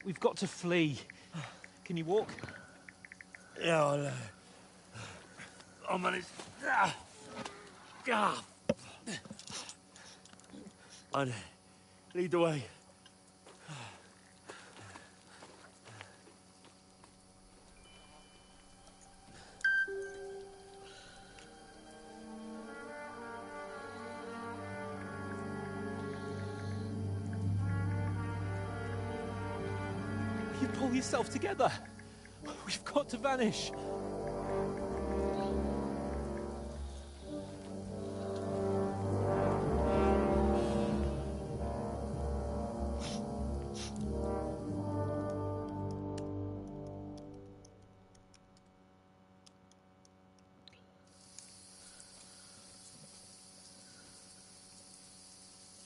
We've got to flee. Can you walk?
Yeah, I'll manage. I'd lead the way.
You pull yourself together. We've got to vanish.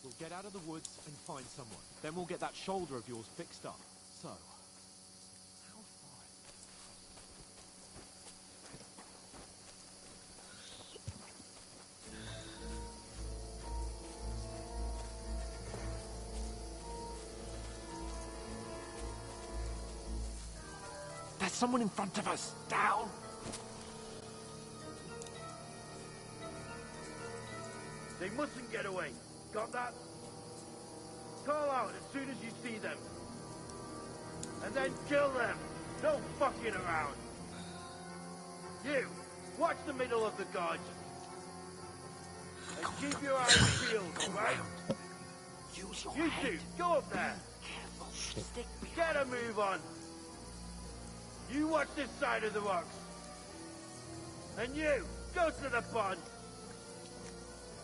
We'll get out of the woods and find someone. Then we'll get that shoulder of yours fixed up. So... There's someone in front of us! Down!
They mustn't get away. Got that? Call out as soon as you see them. And then kill them. No fucking around. You, watch the middle of the gorge. And keep your eyes peeled, right?
Use your
You
head.
two, go up there.
Careful. Stick
Get a move on. You watch this side of the rocks. And you, go to the pond.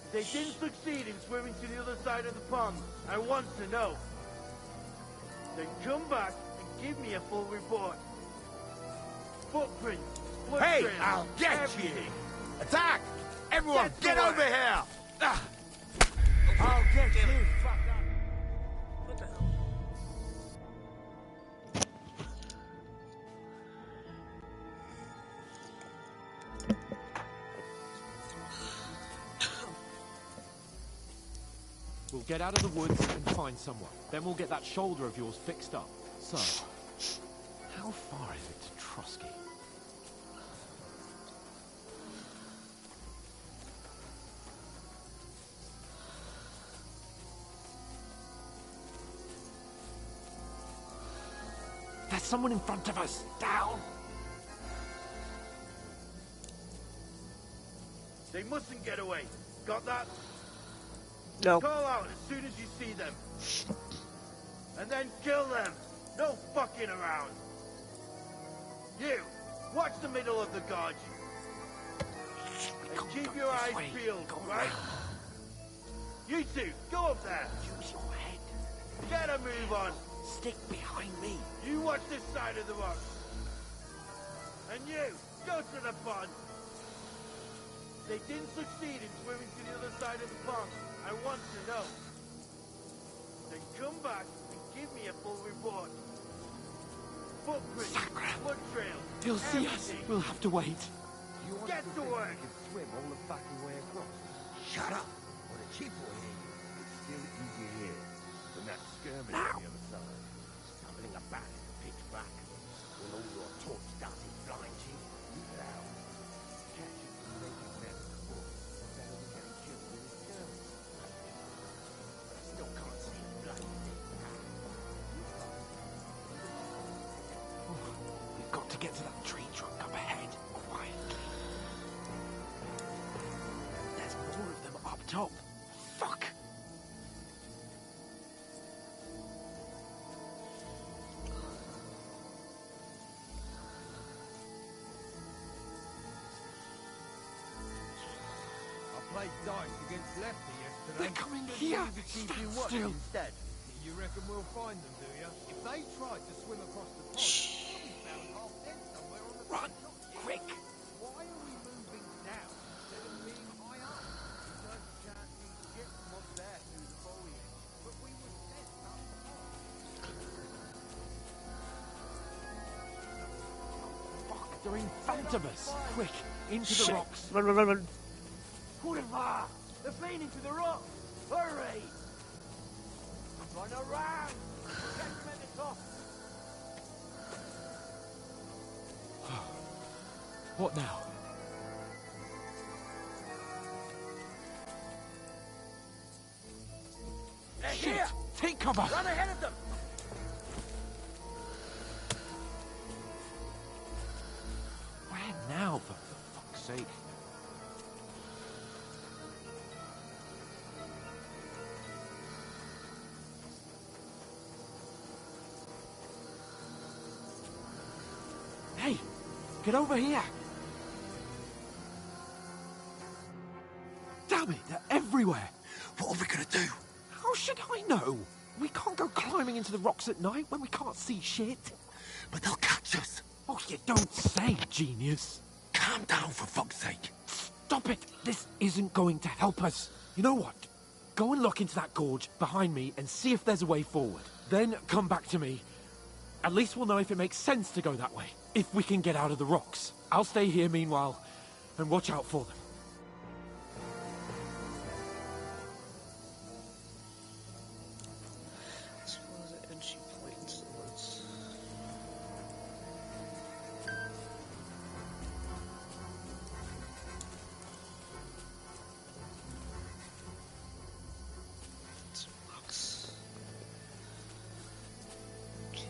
If they didn't succeed in swimming to the other side of the pond, I want to know. Then come back and give me a full report. Footprints, blood
Hey,
trails,
I'll get
everything.
you! Attack! Everyone, get
away.
over here!
I'll get you. Fuck up.
What the hell?
We'll get out of the woods and find someone. Then we'll get that shoulder of yours fixed up. So, how far is it to Trotsky? There's someone in front of us! Down!
They mustn't get away. Got that?
No.
Call out as soon as you see them. And then kill them. No fucking around. You, watch the middle of the gorge. And keep your eyes peeled, right? You two, go up there.
Use your head.
Get a move on.
Stick behind me.
You watch this side of the rock. And you, go to the pond. They didn't succeed in swimming to the other side of the pond. I want to know. Then come back and give me a full report. Footprints, blood trails,
He'll see us. We'll have to wait.
Get to work.
Swim all the fucking way across. Shut up. Or the chief will hear you. It's still easy here. From that skirmish on the other side. Stumbling about in the pitch black. When all your torch started blind you. You loud. Catching the naked men in the book. Better than getting killed with his skirmish. But I still can't see him bloody thing.
We've got to get to that tree trunk up ahead. Quietly. There's more of them up top. Fuck!
I played dice against Lefty yesterday.
They're coming here!
Keep
Stand
you watching
still!
instead. You reckon we'll find them, do you? If they tried to swim across the pond, they'll be found half dead somewhere on the
Run! Quick!
Why are we moving down instead of being high up? Because you can't see shit from up there through the foliage. But we were set up
Fuck, they're in front of us! Quick, into the rocks!
Run, run, run, run.
Boulevard! They're fleeing into the rock! Hurry! Run around! Catch them at the top!
What now?
They're
Shit!
here!
Take cover!
Run ahead of them!
Where now, for fuck's sake? Hey! Get over here! Damn it, they're everywhere!
What are we gonna do?
How should I know? We can't go climbing into the rocks at night when we can't see shit.
But they'll catch us.
Oh, you don't say, genius.
Calm down, for fuck's sake.
Stop it! This isn't going to help us. You know what? Go and look into that gorge behind me and see if there's a way forward. Then come back to me. At least we'll know if it makes sense to go that way. If we can get out of the rocks. I'll stay here meanwhile and watch out for them.
As far as the entry point into the woods. It's rocks. Okay.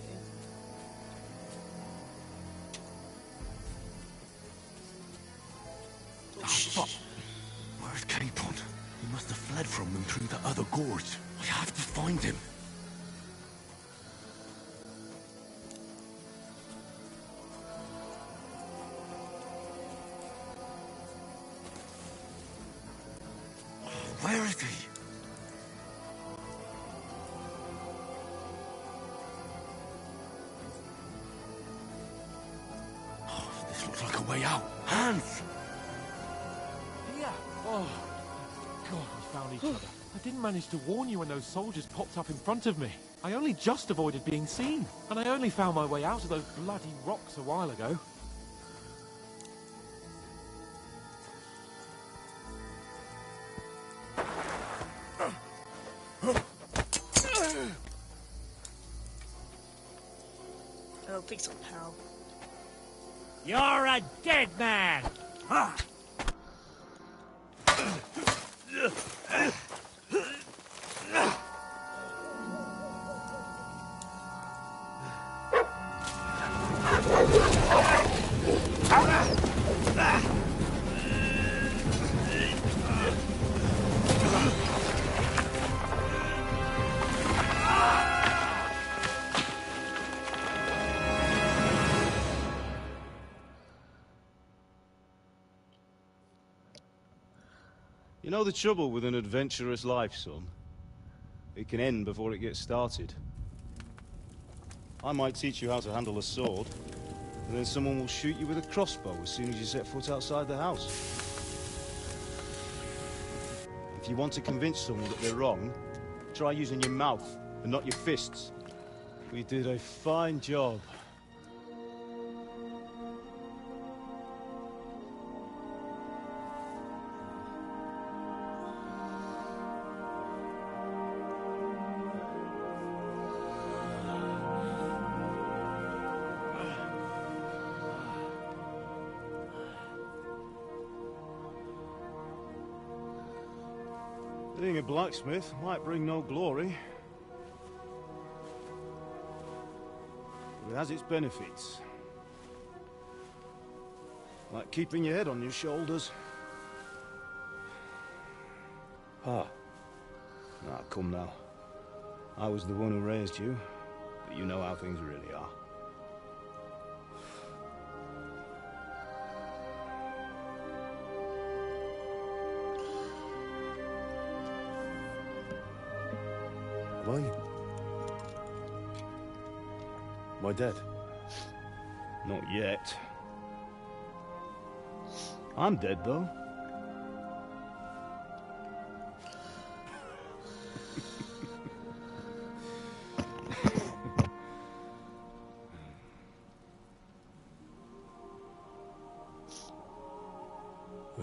Oh, fuck. Where's Capon? He must have fled from them through the other gorge. I have to find him. Where is he? Oh, this looks like a way out. Hans!
Here! Oh, God, we found each other. I didn't manage to warn you when those soldiers popped up in front of me. I only just avoided being seen. And I only found my way out of those bloody rocks a while ago.
I don't think so, pal.
You're a dead man! Huh?
You know the trouble with an adventurous life, son? It can end before it gets started. I might teach you how to handle a sword, and then someone will shoot you with a crossbow as soon as you set foot outside the house. If you want to convince someone that they're wrong, try using your mouth and not your fists. We did a fine job. Being a blacksmith might bring no glory, but it has its benefits. Like keeping your head on your shoulders. Pa. Ah, come now. I was the one who raised you, but you know how things really are. Am I dead? Not yet. I'm dead, though.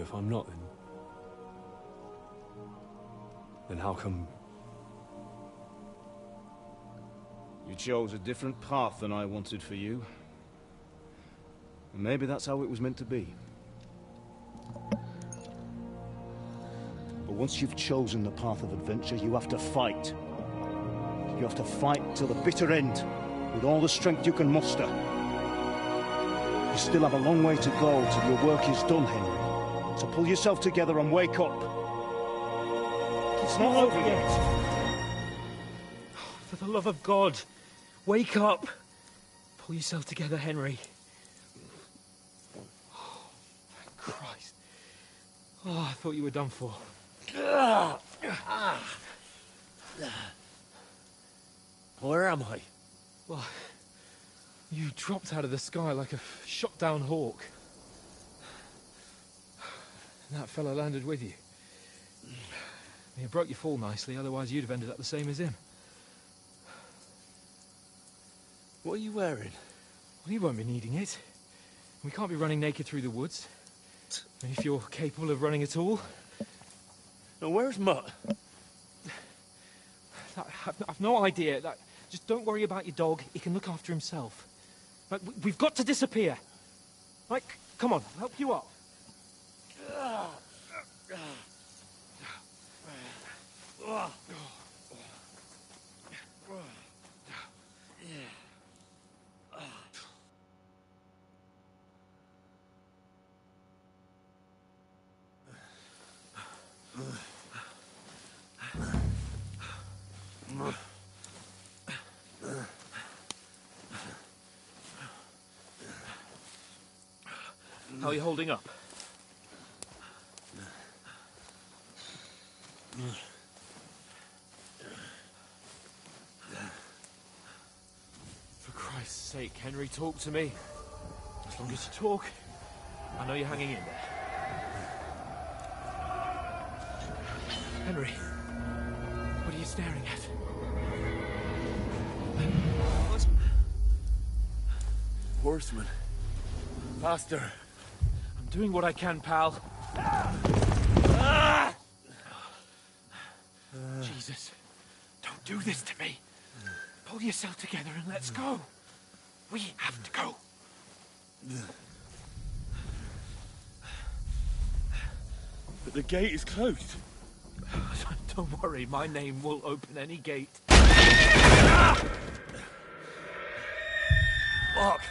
If I'm not, then how come...
You chose a different path than I wanted for you. And maybe that's how it was meant to be. But once you've chosen the path of adventure, you have to fight. You have to fight till the bitter end, with all the strength you can muster. You still have a long way to go till your work is done, Henry. So pull yourself together and wake up. It's not over yet.
For the love of God, wake up. Pull yourself together, Henry. Oh, thank Christ. Oh, I thought you were done for.
Where am I?
Well, you dropped out of the sky like a shot-down hawk. And that fella landed with you. You broke your fall nicely, otherwise you'd have ended up the same as him.
What are you wearing?
Well, you won't be needing it. We can't be running naked through the woods. And if you're capable of running at all.
Now, where's Mutt?
I've no idea. Just don't worry about your dog. He can look after himself. We've got to disappear. Right, come on, I'll help you up. How are you holding up? For Christ's sake, Henry, talk to me. As long as you talk, I know you're hanging in there. Henry, what are you staring at?
Horseman. Faster.
I'm doing what I can, pal. Jesus, don't do this to me. Pull yourself together and let's go. We have to go.
But the gate is closed.
Don't worry, my name will open any gate.
Fuck.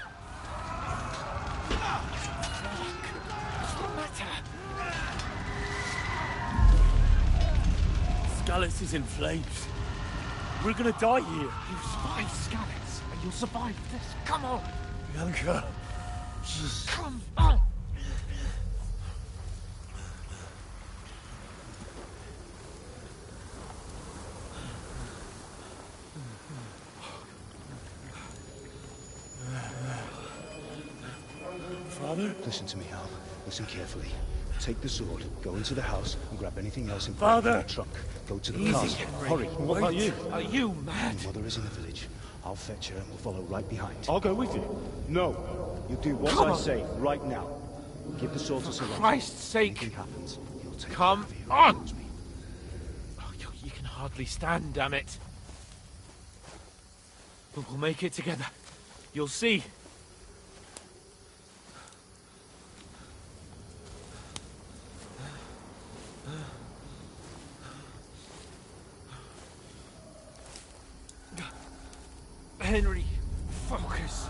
Scallis is in flames. We're gonna die here.
You survived Scallis, and you'll survive this. Come on!
Bianca.
Come on!
Father? Listen to me, Al. Listen carefully. Take the sword, go into the house, and grab anything else in the trunk. Go to the
Easy,
castle.
Henry.
Hurry.
What about you? Are you mad?
Your mother is in the village. I'll fetch her and we'll follow right behind.
I'll go with you.
No. You do what I say right now. Give the sword to Sir Roger.
For Christ's sake.
Anything happens, he'll take
Come
care of you.
on! Oh, you can hardly stand, damn it. But we'll make it together. You'll see. Henry, focus.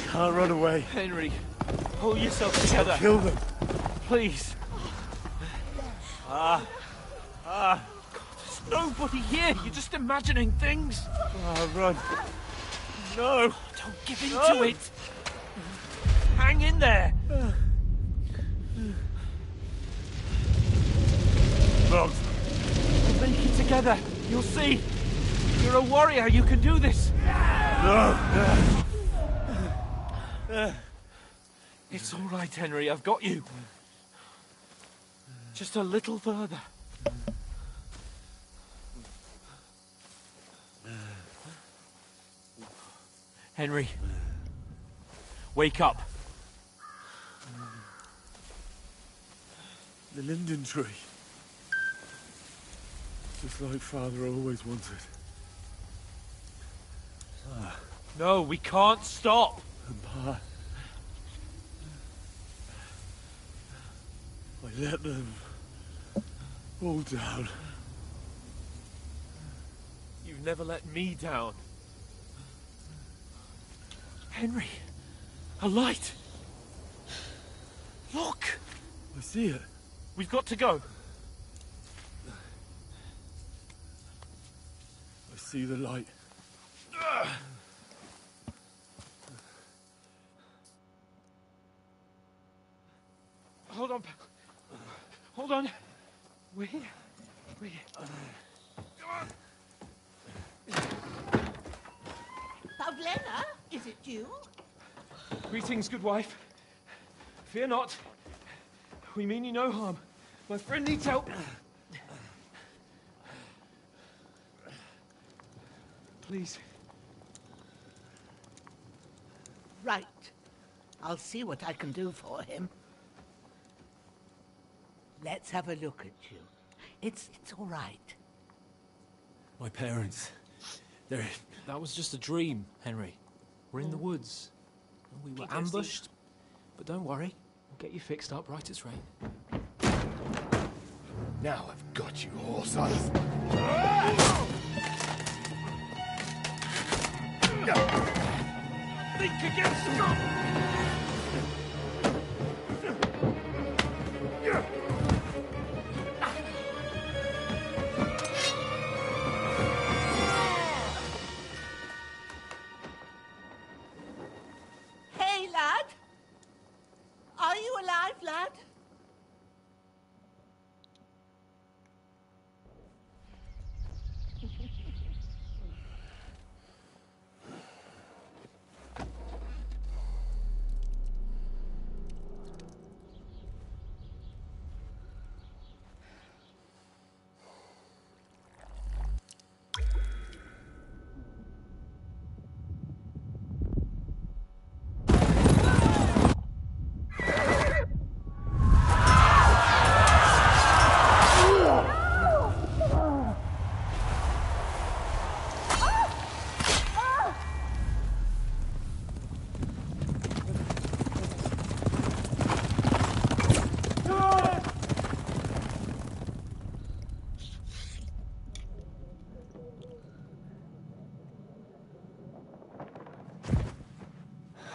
Can't run away.
Henry, pull yourself together.
Kill them.
Please. God, there's nobody here. You're just imagining things.
Run.
No, don't give in to it. Hang in there.
Wrong.
We'll make it together. You'll see. You're a warrior. You can do this.
No.
It's all right, Henry. I've got you. Just a little further. Henry, wake up.
The linden tree. Just like Father always wanted.
No, we can't stop.
And Pa, I let them all down.
You've never let me down. Henry, a light. Look.
I see it.
We've got to go.
I see the light.
Hold on. Hold on. We're here. We're here. Come on.
Pavlena, is it you?
Greetings, good wife. Fear not. We mean you no harm. My friend needs help. Please.
Right. I'll see what I can do for him. Let's have a look at you. It's all right.
My parents, they're... That was just a dream, Henry. We're in the woods. We were ambushed. But don't worry, we'll get you fixed up right as rain.
Now I've got you, horse eyes.
Think again, Scott!
Hey, lad! Are you alive, lad?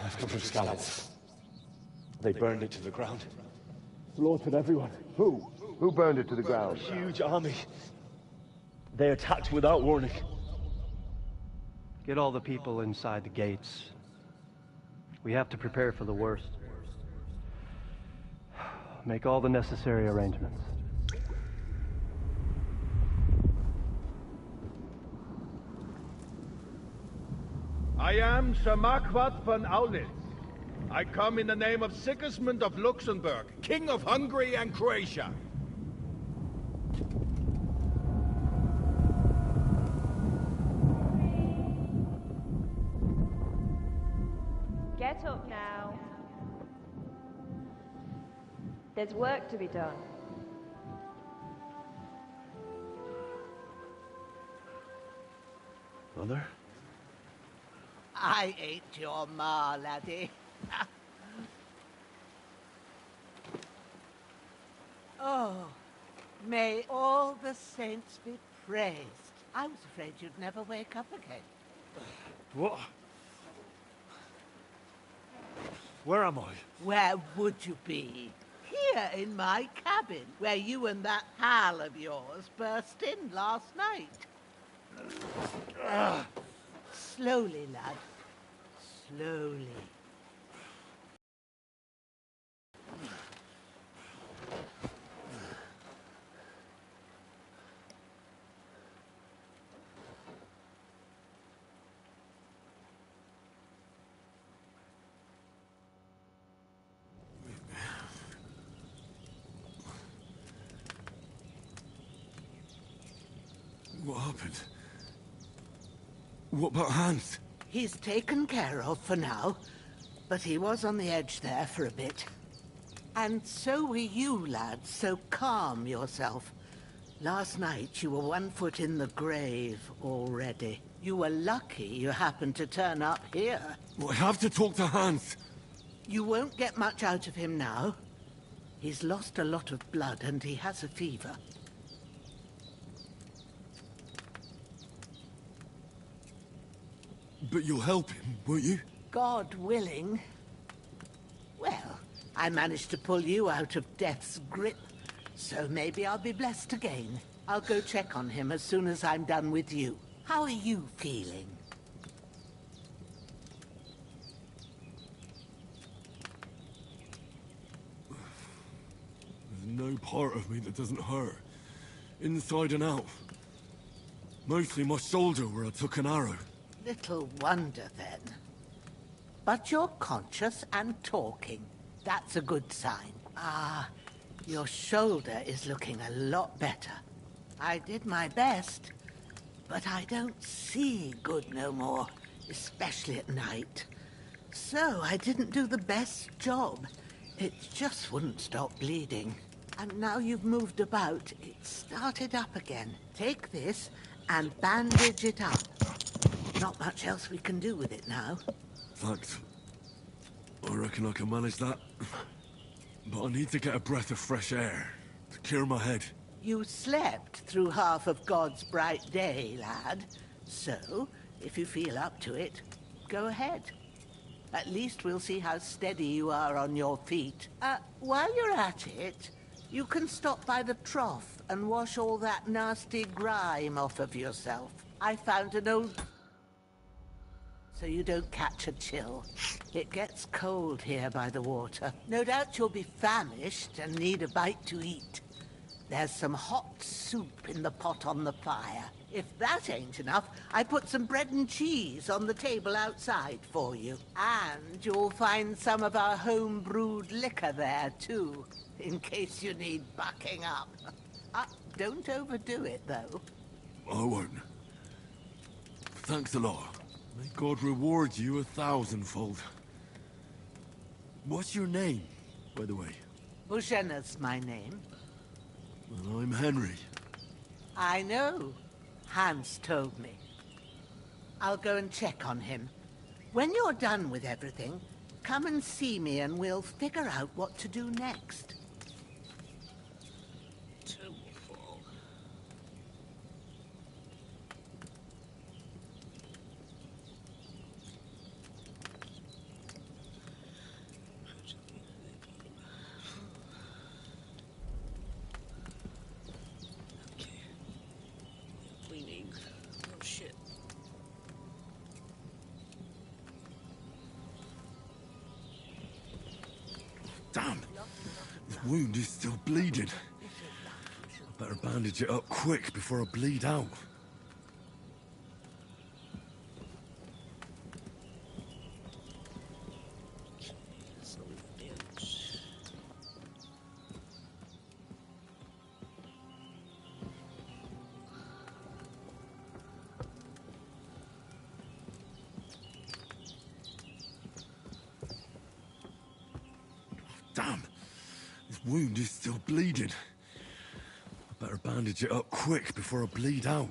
I've come from Scallops. They burned it to the ground.
Slaughtered everyone.
Who? Who burned it to the ground?
A huge army. They attacked without warning.
Get all the people inside the gates. We have to prepare for the worst. Make all the necessary arrangements.
I am Sir Marquardt von Aulitz. I come in the name of Sigismund of Luxembourg, King of Hungary and Croatia.
Get up now. There's work to be done.
Mother?
I ain't your ma, laddie. Oh, may all the saints be praised. I was afraid you'd never wake up again.
What? Where am I?
Where would you be? Here in my cabin, where you and that pal of yours burst in last night. Slowly, lad. Slowly.
What happened? What about Hans?
He's taken care of for now, but he was on the edge there for a bit. And so were you, lad, so calm yourself. Last night you were 1 foot in the grave already. You were lucky you happened to turn up here.
Well, I have to talk to Hans.
You won't get much out of him now. He's lost a lot of blood and he has a fever.
But you'll help him, won't you?
God willing. Well, I managed to pull you out of death's grip, so maybe I'll be blessed again. I'll go check on him as soon as I'm done with you. How are you feeling?
There's no part of me that doesn't hurt. Inside and out. Mostly my shoulder where I took an arrow.
Little wonder, then. But you're conscious and talking. That's a good sign. Ah, your shoulder is looking a lot better. I did my best, but I don't see good no more, especially at night. So I didn't do the best job. It just wouldn't stop bleeding. And now you've moved about, it started up again. Take this and bandage it up. Not much else we can do with it now.
Thanks. I reckon I can manage that. But I need to get a breath of fresh air to clear my head.
You slept through half of God's bright day, lad. So, if you feel up to it, go ahead. At least we'll see how steady you are on your feet. While you're at it, you can stop by the trough and wash all that nasty grime off of yourself. I found an old... so you don't catch a chill. It gets cold here by the water. No doubt you'll be famished and need a bite to eat. There's some hot soup in the pot on the fire. If that ain't enough, I put some bread and cheese on the table outside for you. And you'll find some of our home-brewed liquor there, too, in case you need bucking up. Don't overdo it, though.
I won't. Thanks a lot. May God reward you 1,000-fold. What's your name, by the way?
Bushenna's my name.
Well, I'm Henry.
I know. Hans told me. I'll go and check on him. When you're done with everything, come and see me and we'll figure out what to do next.
Damn! The wound is still bleeding. I better bandage it up quick before I bleed out. Damn. This wound is still bleeding. I better bandage it up quick before I bleed out.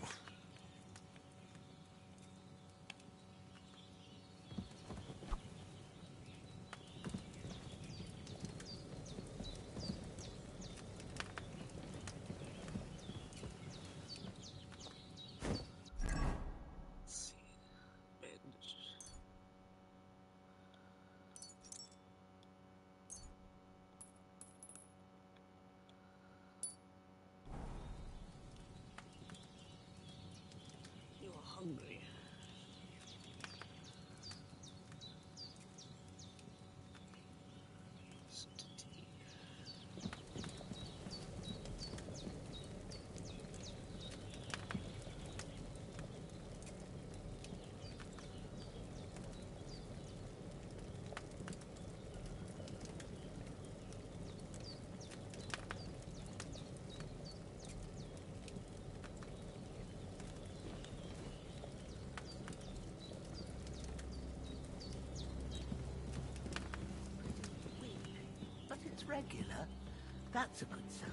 You're hungry.
But it's regular. That's a good sign.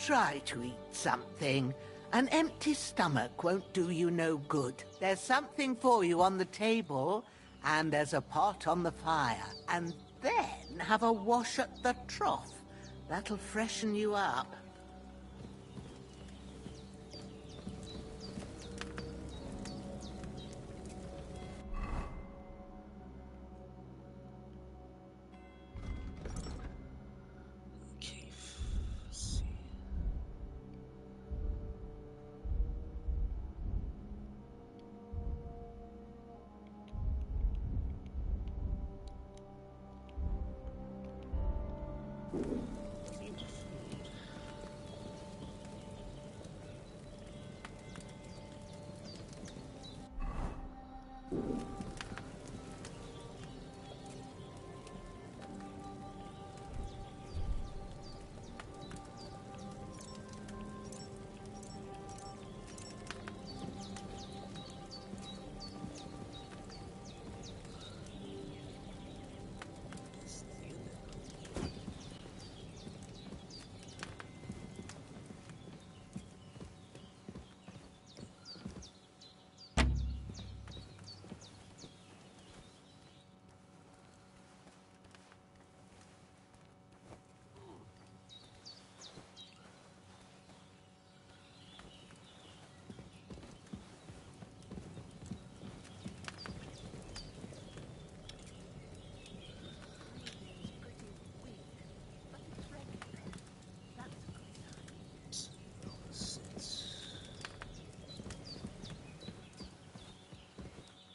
Try to eat something. An empty stomach won't do you no good. There's something for you on the table, and there's a pot on the fire. And then have a wash at the trough. That'll freshen you up.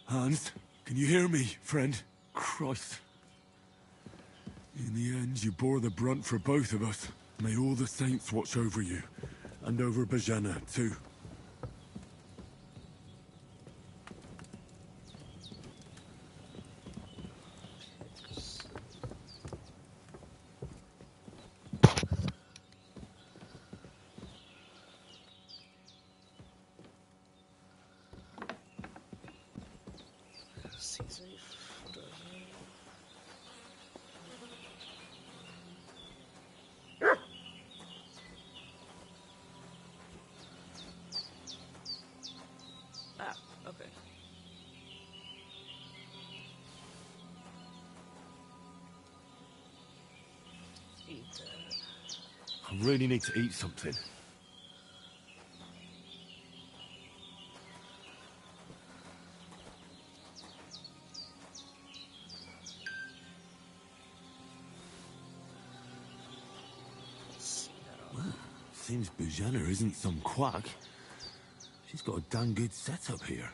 Hans, can you hear me, friend? Christ. In the end, you bore the brunt for both of us. May all the saints watch over you. And over Bajana, too.
safe. What do I hear? Ah, okay. Eat that.
I really need to eat something. Seems Bujana isn't some quack. She's got a damn good setup here.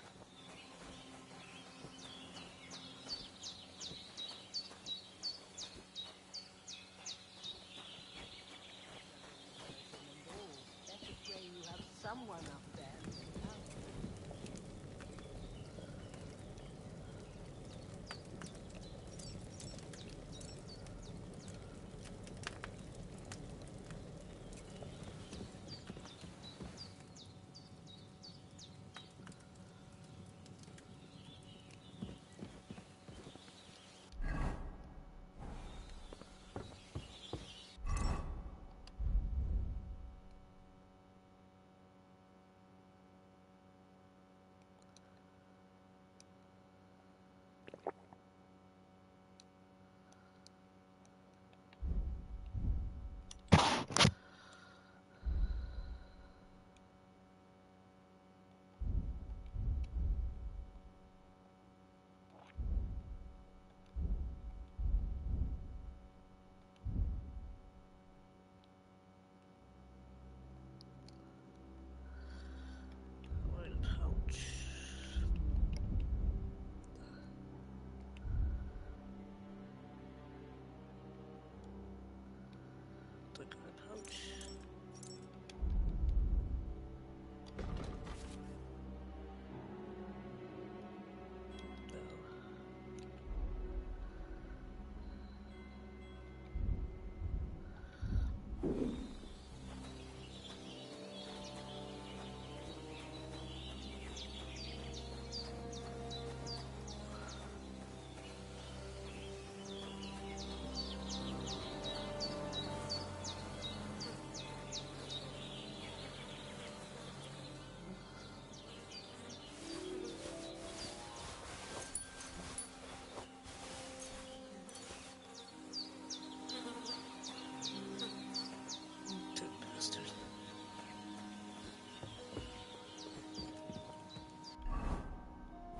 Someone up there.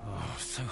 Oh, so...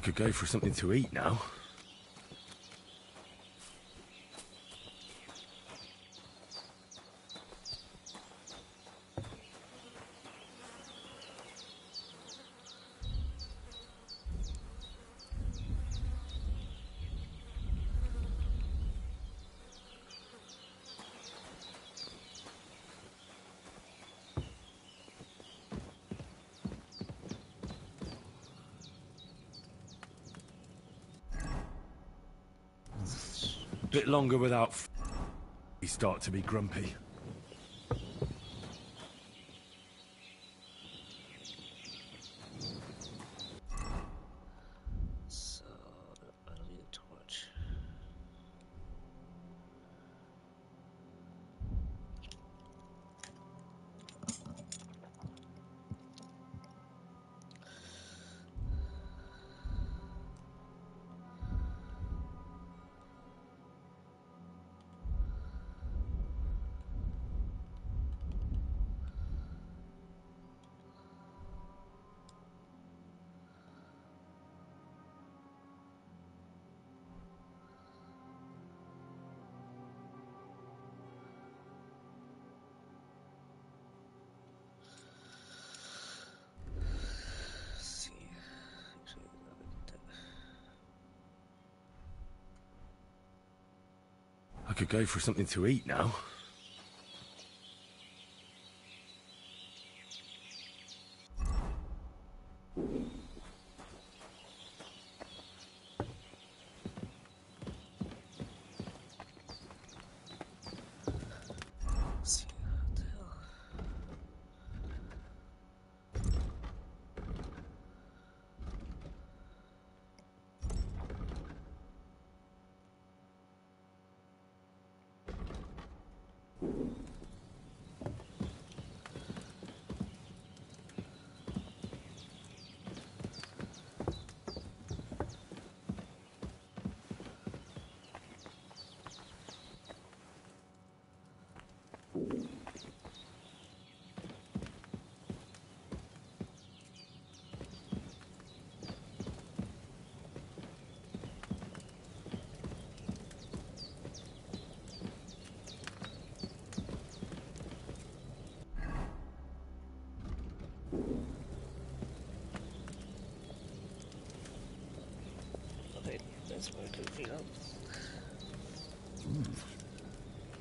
could go for something to eat now. Bit longer without we start to be grumpy.
So, I need a torch.
I could go for something to eat now. Okay, that's what I can feel.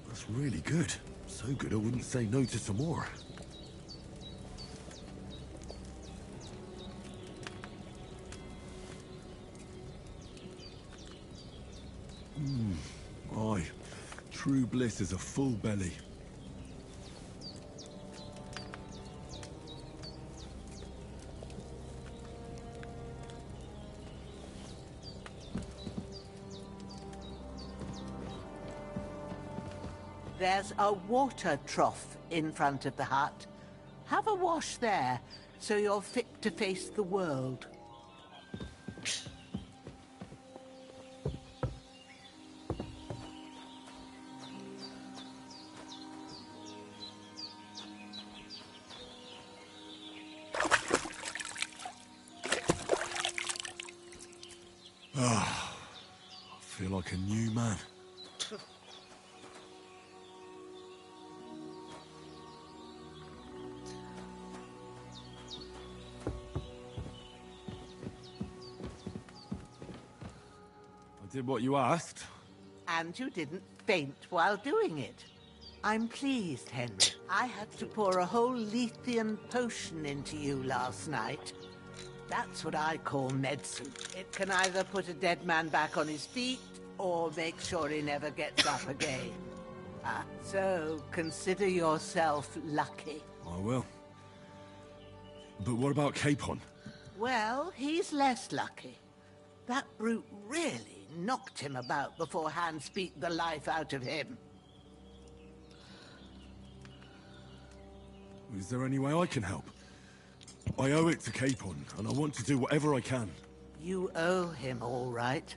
That's really good. So good I wouldn't say no to some more. Aye. True bliss is a full belly.
There's a water trough in front of the hut. Have a wash there, so you're fit to face the world.
I feel like a new man. I did what you asked.
And you didn't faint while doing it. I'm pleased, Henry. I had to pour a whole Lethean potion into you last night. That's what I call medicine. It can either put a dead man back on his feet, or make sure he never gets up again. So consider yourself lucky.
I will. But what about Capon?
Well, he's less lucky. That brute really knocked him about before Hans beat the life out of him.
Is there any way I can help? I owe it to Capon, and I want to do whatever I can.
You owe him, all right.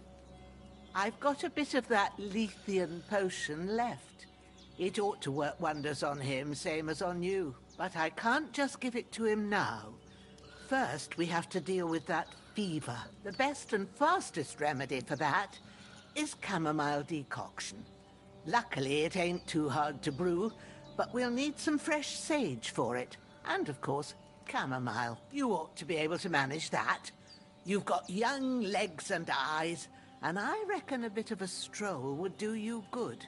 I've got a bit of that Lethean potion left. It ought to work wonders on him, same as on you. But I can't just give it to him now. First, we have to deal with that fever. The best and fastest remedy for that is chamomile decoction. Luckily, it ain't too hard to brew, but we'll need some fresh sage for it. And, of course, chamomile. You ought to be able to manage that. You've got young legs and eyes, and I reckon a bit of a stroll would do you good.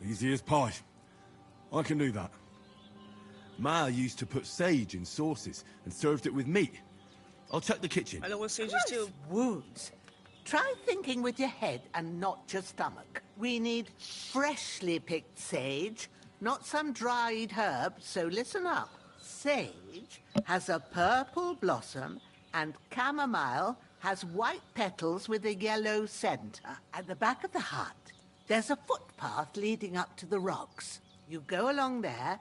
Easy as pie. I can do that. Ma used to put sage in sauces and served it with meat. I'll check the kitchen.
I know what sage is too.
Wounds. Try thinking with your head and not your stomach. We need freshly picked sage, not some dried herb, so listen up. Sage has a purple blossom and chamomile has white petals with a yellow center. At the back of the hut, there's a footpath leading up to the rocks. You go along there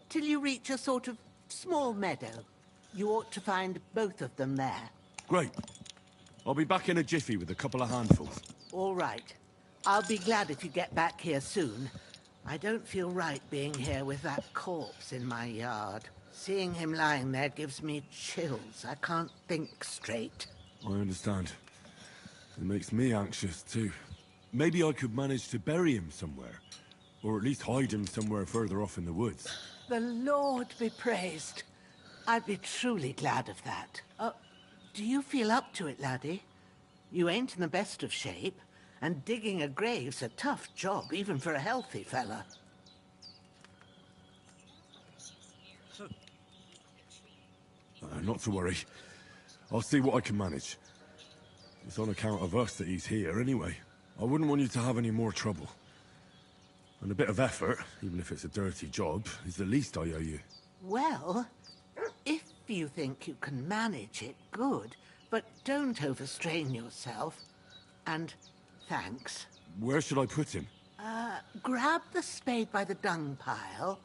till you reach a sort of small meadow. You ought to find both of them there.
Great. I'll be back in a jiffy with a couple of handfuls.
All right. I'll be glad if you get back here soon. I don't feel right being here with that corpse in my yard. Seeing him lying there gives me chills. I can't think straight.
I understand. It makes me anxious, too. Maybe I could manage to bury him somewhere. Or at least hide him somewhere further off in the woods.
The Lord be praised. I'd be truly glad of that. Do you feel up to it, laddie? You ain't in the best of shape, and digging a grave's a tough job, even for a healthy fella.
Not to worry. I'll see what I can manage. It's on account of us that he's here, anyway. I wouldn't want you to have any more trouble. And a bit of effort, even if it's a dirty job, is the least I owe you.
Well, if you think you can manage it, good. But don't overstrain yourself. And thanks.
Where should I put him?
Grab the spade by the dung pile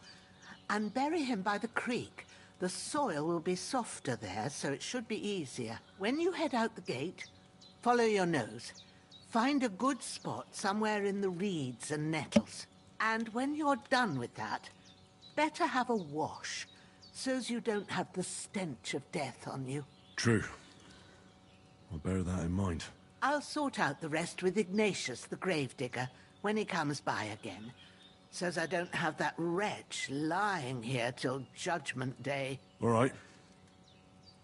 and bury him by the creek. The soil will be softer there, so it should be easier. When you head out the gate, follow your nose. Find a good spot somewhere in the reeds and nettles. And when you're done with that, better have a wash, so's you don't have the stench of death on you.
True. I'll bear that in mind.
I'll sort out the rest with Ignatius, the gravedigger, when he comes by again, so's I don't have that wretch lying here till Judgment Day.
All right.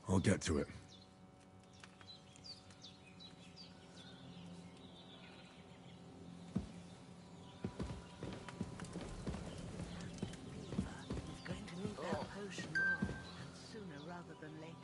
I'll get to it.
He's going to need that potion, and sooner rather than later.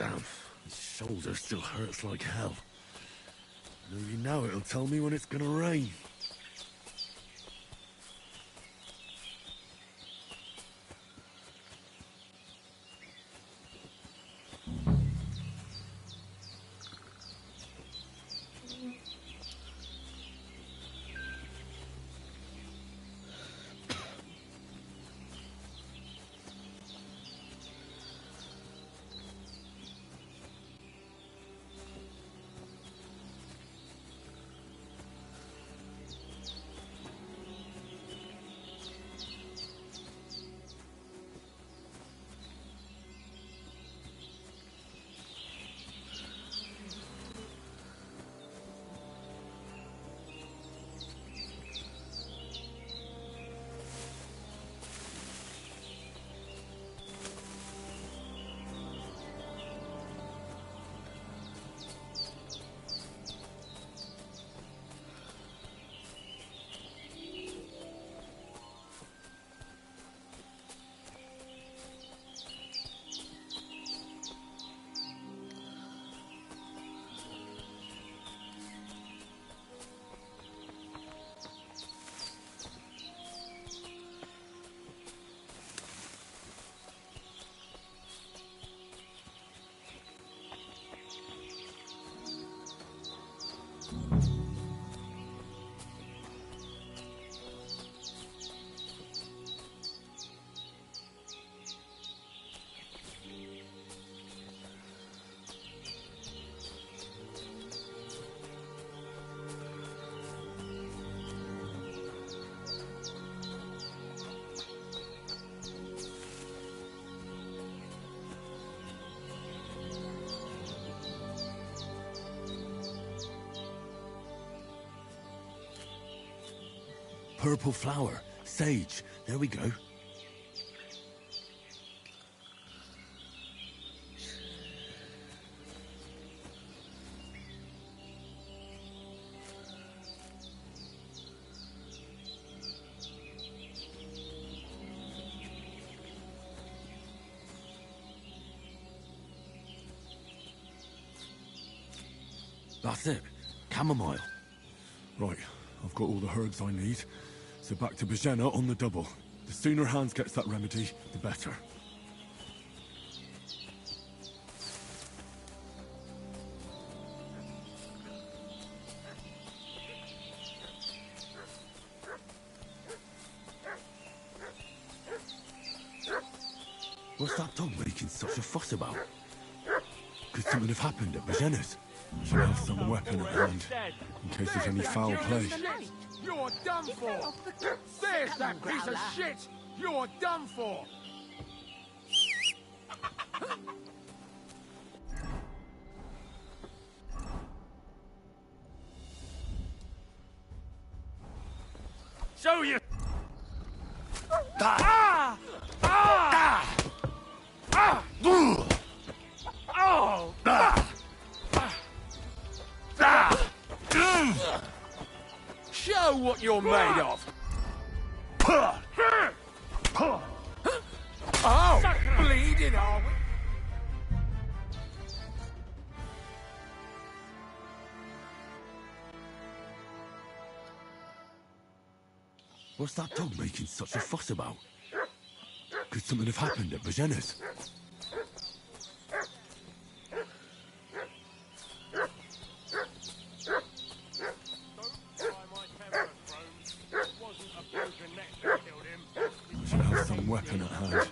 Damn, his shoulder still hurts like hell. Maybe now it'll tell me when it's gonna rain. Purple flower. Sage. There we go. That's it. Chamomile.
Right, I've got all the herbs I need. So back to Bajena on the double. The sooner Hans gets that remedy, the better.
What's that dog making such a fuss about? Could something have happened at Bajena's?
Should have some weapon at hand, in case there's any foul play.
You're done for! There's that piece of shit! You're done for!
Show you!
Ah! Ah! Ah! Oh! Ah! Show what you're made of! Oh! Bleeding, are we?
What's that dog making such a fuss about? Could something have happened at Bajena's?
I should have some weapon at hand,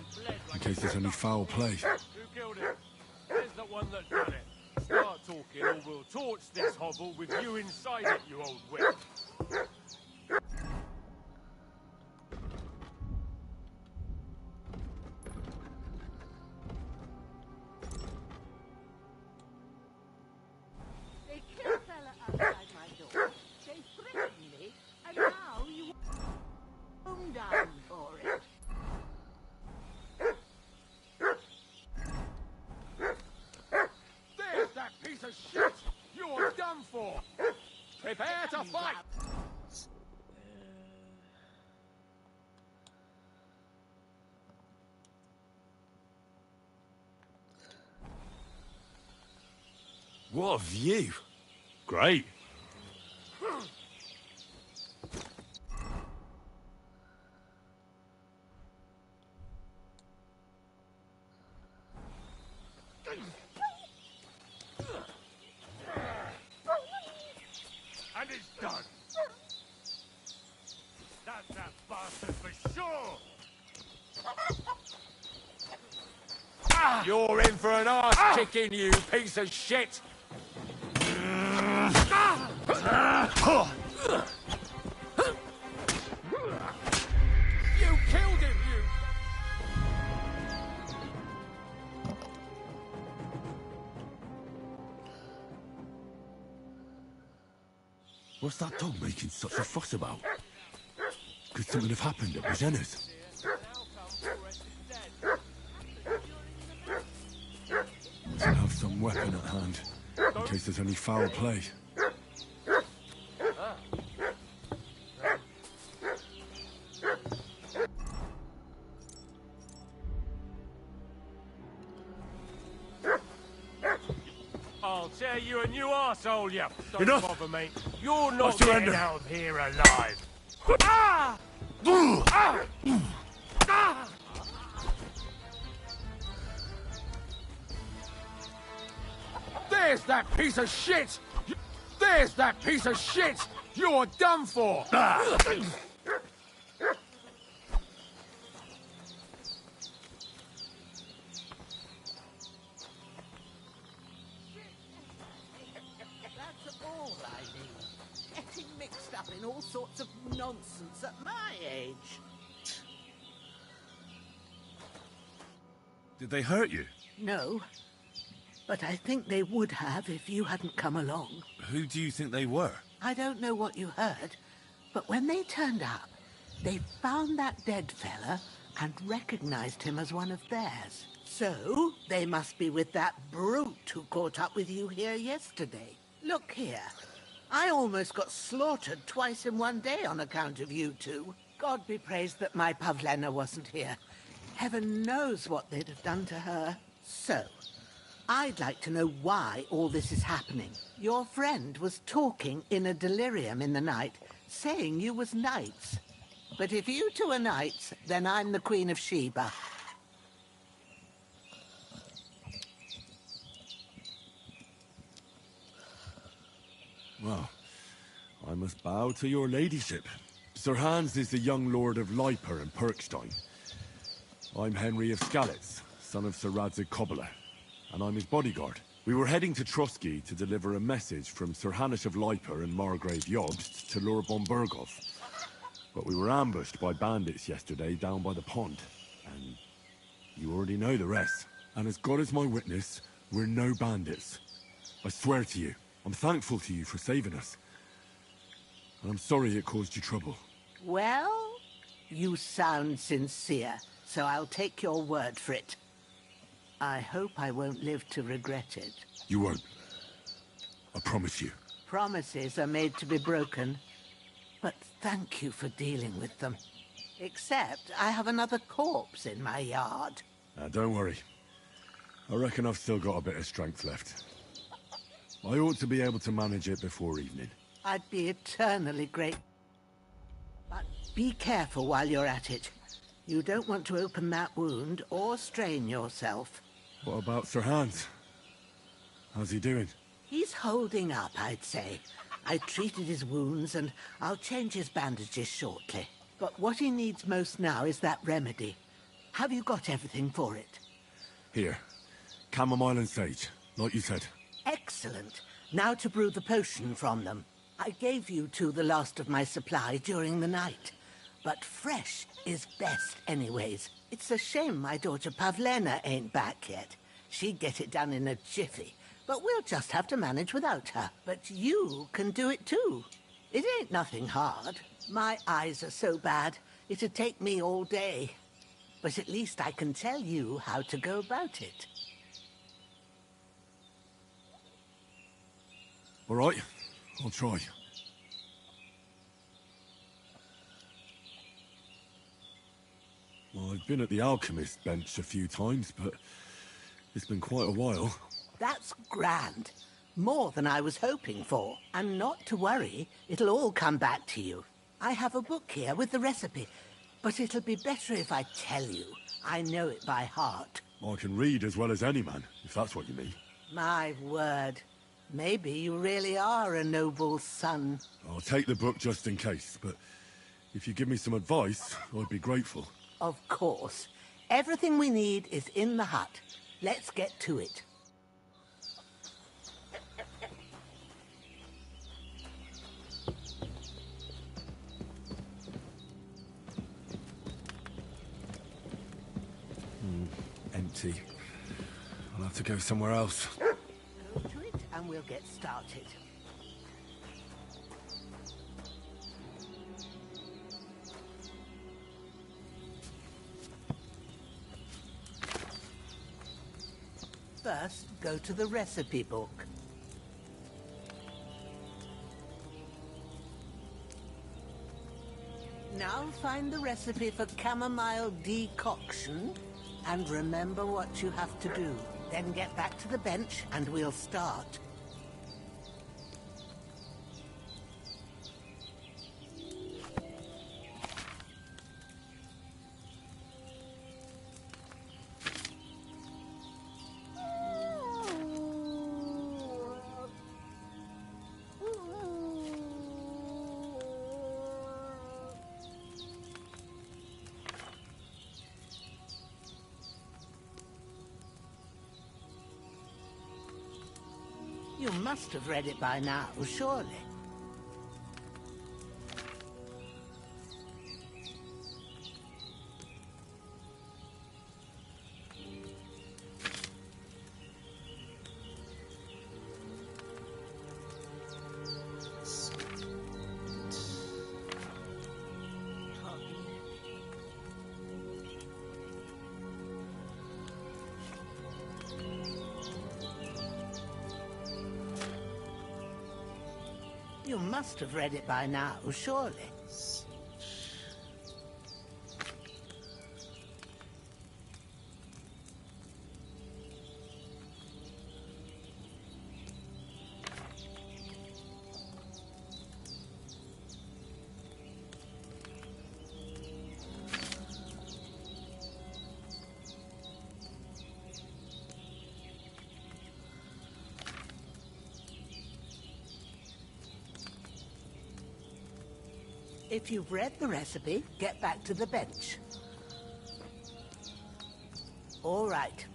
in case there's any foul play.
Who killed him? Where's the one that done it? Start talking or we'll torch this hovel with you inside it, you old witch.
They killed a fella outside my door. They threatened me, and now you come down for it.
There's that piece of shit! You're done for! Prepare to fight!
What a view. Great.
And it's done. That's that bastard for sure.
You're in for an arse kicking, you piece of shit! You killed him, you!
What's that dog making such a fuss about? Could something have happened at Rosena's? Must have some weapon at hand, in case there's any foul play.
I'll tear you a new arsehole, you. Don't
Enough.
bother me. You're
I
not
surrender.
getting out of here alive. Ah! Ah! Ah!
There's that piece of shit! There's that piece of shit! You're done for!
That's all I need. Getting mixed up in all sorts of nonsense at my age.
Did they hurt you?
No, but I think they would have if you hadn't come along.
Who do you think they were?
I don't know what you heard, but when they turned up, they found that dead fella and recognized him as one of theirs. So, they must be with that brute who caught up with you here yesterday. Look here. I almost got slaughtered twice in one day on account of you two. God be praised that my Pavlena wasn't here. Heaven knows what they'd have done to her. So, I'd like to know why all this is happening. Your friend was talking in a delirium in the night, saying you was knights. But if you two are knights, then I'm the Queen of Sheba.
Well, I must bow to your ladyship. Sir Hans is the young lord of Leiper and Perkstein. I'm Henry of Skalitz, son of Sir Radzig Kobyla, and I'm his bodyguard. We were heading to Trotsky to deliver a message from Sir Hanush of Leiper and Margrave Jobst to Lord Bombergov. But we were ambushed by bandits yesterday down by the pond, and you already know the rest. And as God is my witness, we're no bandits. I swear to you, I'm thankful to you for saving us. And I'm sorry it caused you trouble.
Well, you sound sincere, so I'll take your word for it. I hope I won't live to regret it.
You won't. I promise you.
Promises are made to be broken, but thank you for dealing with them. Except I have another corpse in my yard.
Don't worry. I reckon I've still got a bit of strength left. I ought to be able to manage it before evening.
I'd be eternally grateful. But be careful while you're at it. You don't want to open that wound or strain yourself.
What about Sir Hans? How's he doing?
He's holding up, I'd say. I treated his wounds and I'll change his bandages shortly. But what he needs most now is that remedy. Have you got everything for it?
Here. Chamomile and sage, like you said.
Excellent. Now to brew the potion from them. I gave you two the last of my supply during the night. But fresh is best anyways. It's a shame my daughter Pavlena ain't back yet. She'd get it done in a jiffy. But we'll just have to manage without her. But you can do it too. It ain't nothing hard. My eyes are so bad, it'd take me all day. But at least I can tell you how to go about it.
All right, I'll try. Well, I've been at the alchemist bench a few times, but it's been quite a while.
That's grand. More than I was hoping for. And not to worry, it'll all come back to you. I have a book here with the recipe, but it'll be better if I tell you. I know it by heart.
I can read as well as any man, if that's what you mean.
My word. Maybe you really are a noble son.
I'll take the book just in case, but if you give me some advice, I'd be grateful.
Of course. Everything we need is in the hut. Let's get to it.
Empty. I'll have to go somewhere else.
Go to it and we'll get started. First, go to the recipe book. Now find the recipe for chamomile decoction and remember what you have to do. Then get back to the bench and we'll start. You must have read it by now, surely. You must have read it by now, surely. If you've read the recipe, get back to the bench. All right.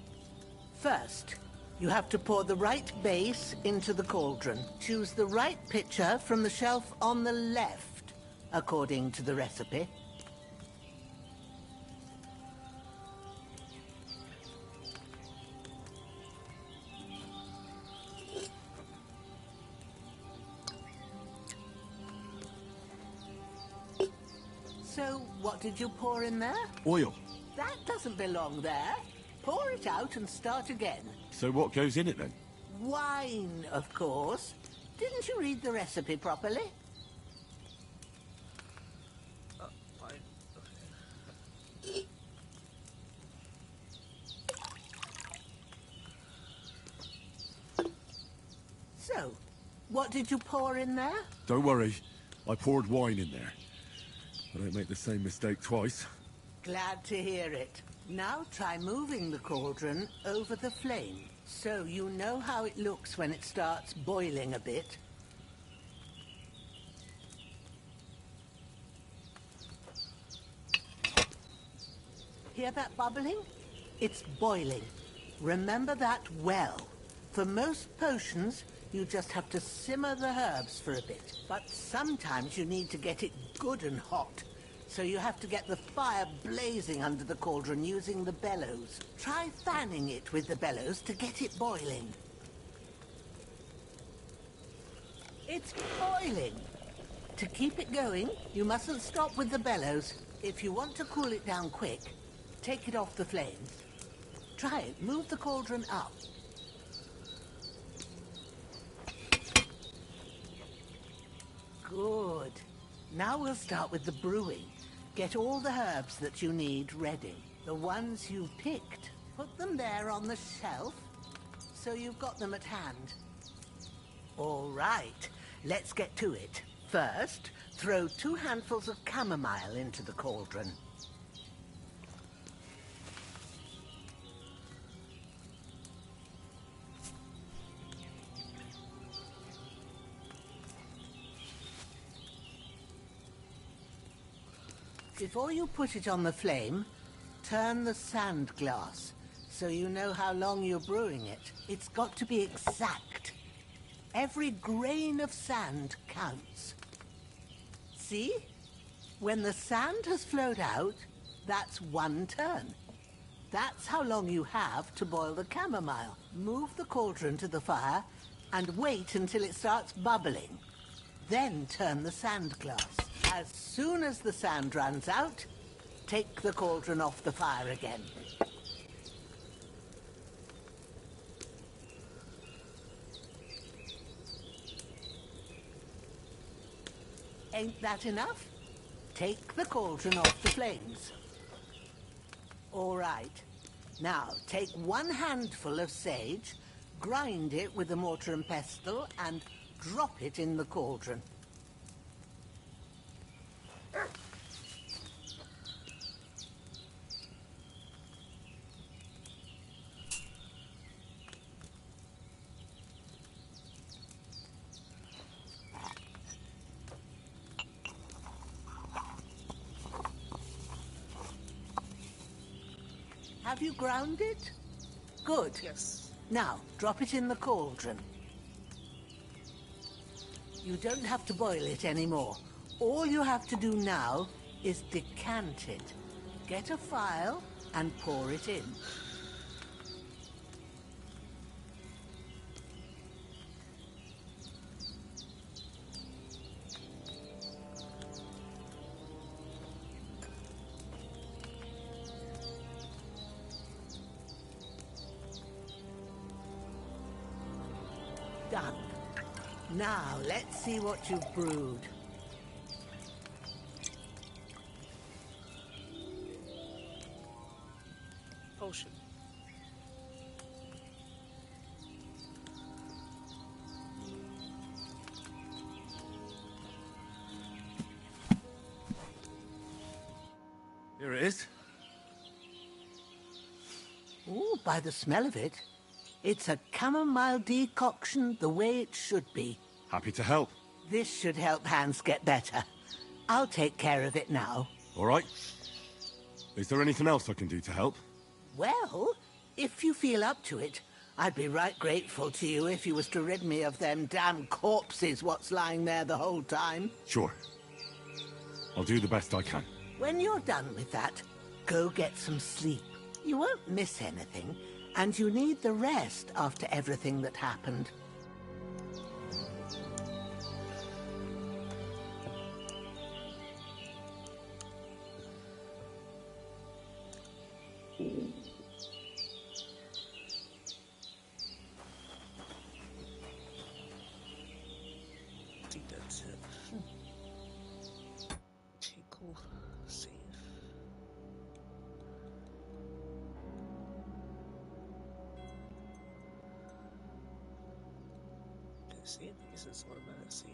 First, you have to pour the right base into the cauldron. Choose the right pitcher from the shelf on the left, according to the recipe. So, what did you pour in there?
Oil.
That doesn't belong there. Pour it out and start again.
So what goes in it then?
Wine, of course. Didn't you read the recipe properly? So, what did you pour in there?
Don't worry. I poured wine in there. I don't make the same mistake twice.
Glad to hear it. Now try moving the cauldron over the flame, so you know how it looks when it starts boiling a bit. Hear that bubbling? It's boiling. Remember that well. For most potions, you just have to simmer the herbs for a bit. But sometimes you need to get it good and hot. So you have to get the fire blazing under the cauldron using the bellows. Try fanning it with the bellows to get it boiling. It's boiling. To keep it going, you mustn't stop with the bellows. If you want to cool it down quick, take it off the flames. Try it. Move the cauldron up. Good. Now we'll start with the brewing. Get all the herbs that you need ready. The ones you picked. Put them there on the shelf, so you've got them at hand. All right, let's get to it. First, throw 2 handfuls of chamomile into the cauldron. Before you put it on the flame, turn the sand glass so you know how long you're brewing it. It's got to be exact. Every grain of sand counts. See? When the sand has flowed out, that's 1 turn. That's how long you have to boil the chamomile. Move the cauldron to the fire and wait until it starts bubbling. Then turn the sand glass. As soon as the sand runs out, take the cauldron off the fire again. Ain't that enough? Take the cauldron off the flames. All right. Now, take 1 handful of sage, grind it with a mortar and pestle, and drop it in the cauldron. Have you ground it? Good.
Yes.
Now, drop it in the cauldron. You don't have to boil it anymore. All you have to do now is decant it. Get a phial and pour it in. Done. Now, let's see what you've brewed.
Potion.
Here it is.
Ooh, by the smell of it, it's a chamomile decoction the way it should be.
Happy to help.
This should help Hans get better. I'll take care of it now.
All right. Is there anything else I can do to help?
Well, if you feel up to it, I'd be right grateful to you if you was to rid me of them damn corpses what's lying there the whole time.
Sure. I'll do the best I can.
When you're done with that, go get some sleep. You won't miss anything, and you need the rest after everything that happened.
I think that's it. Okay, cool. Save. Save because it's automatic save.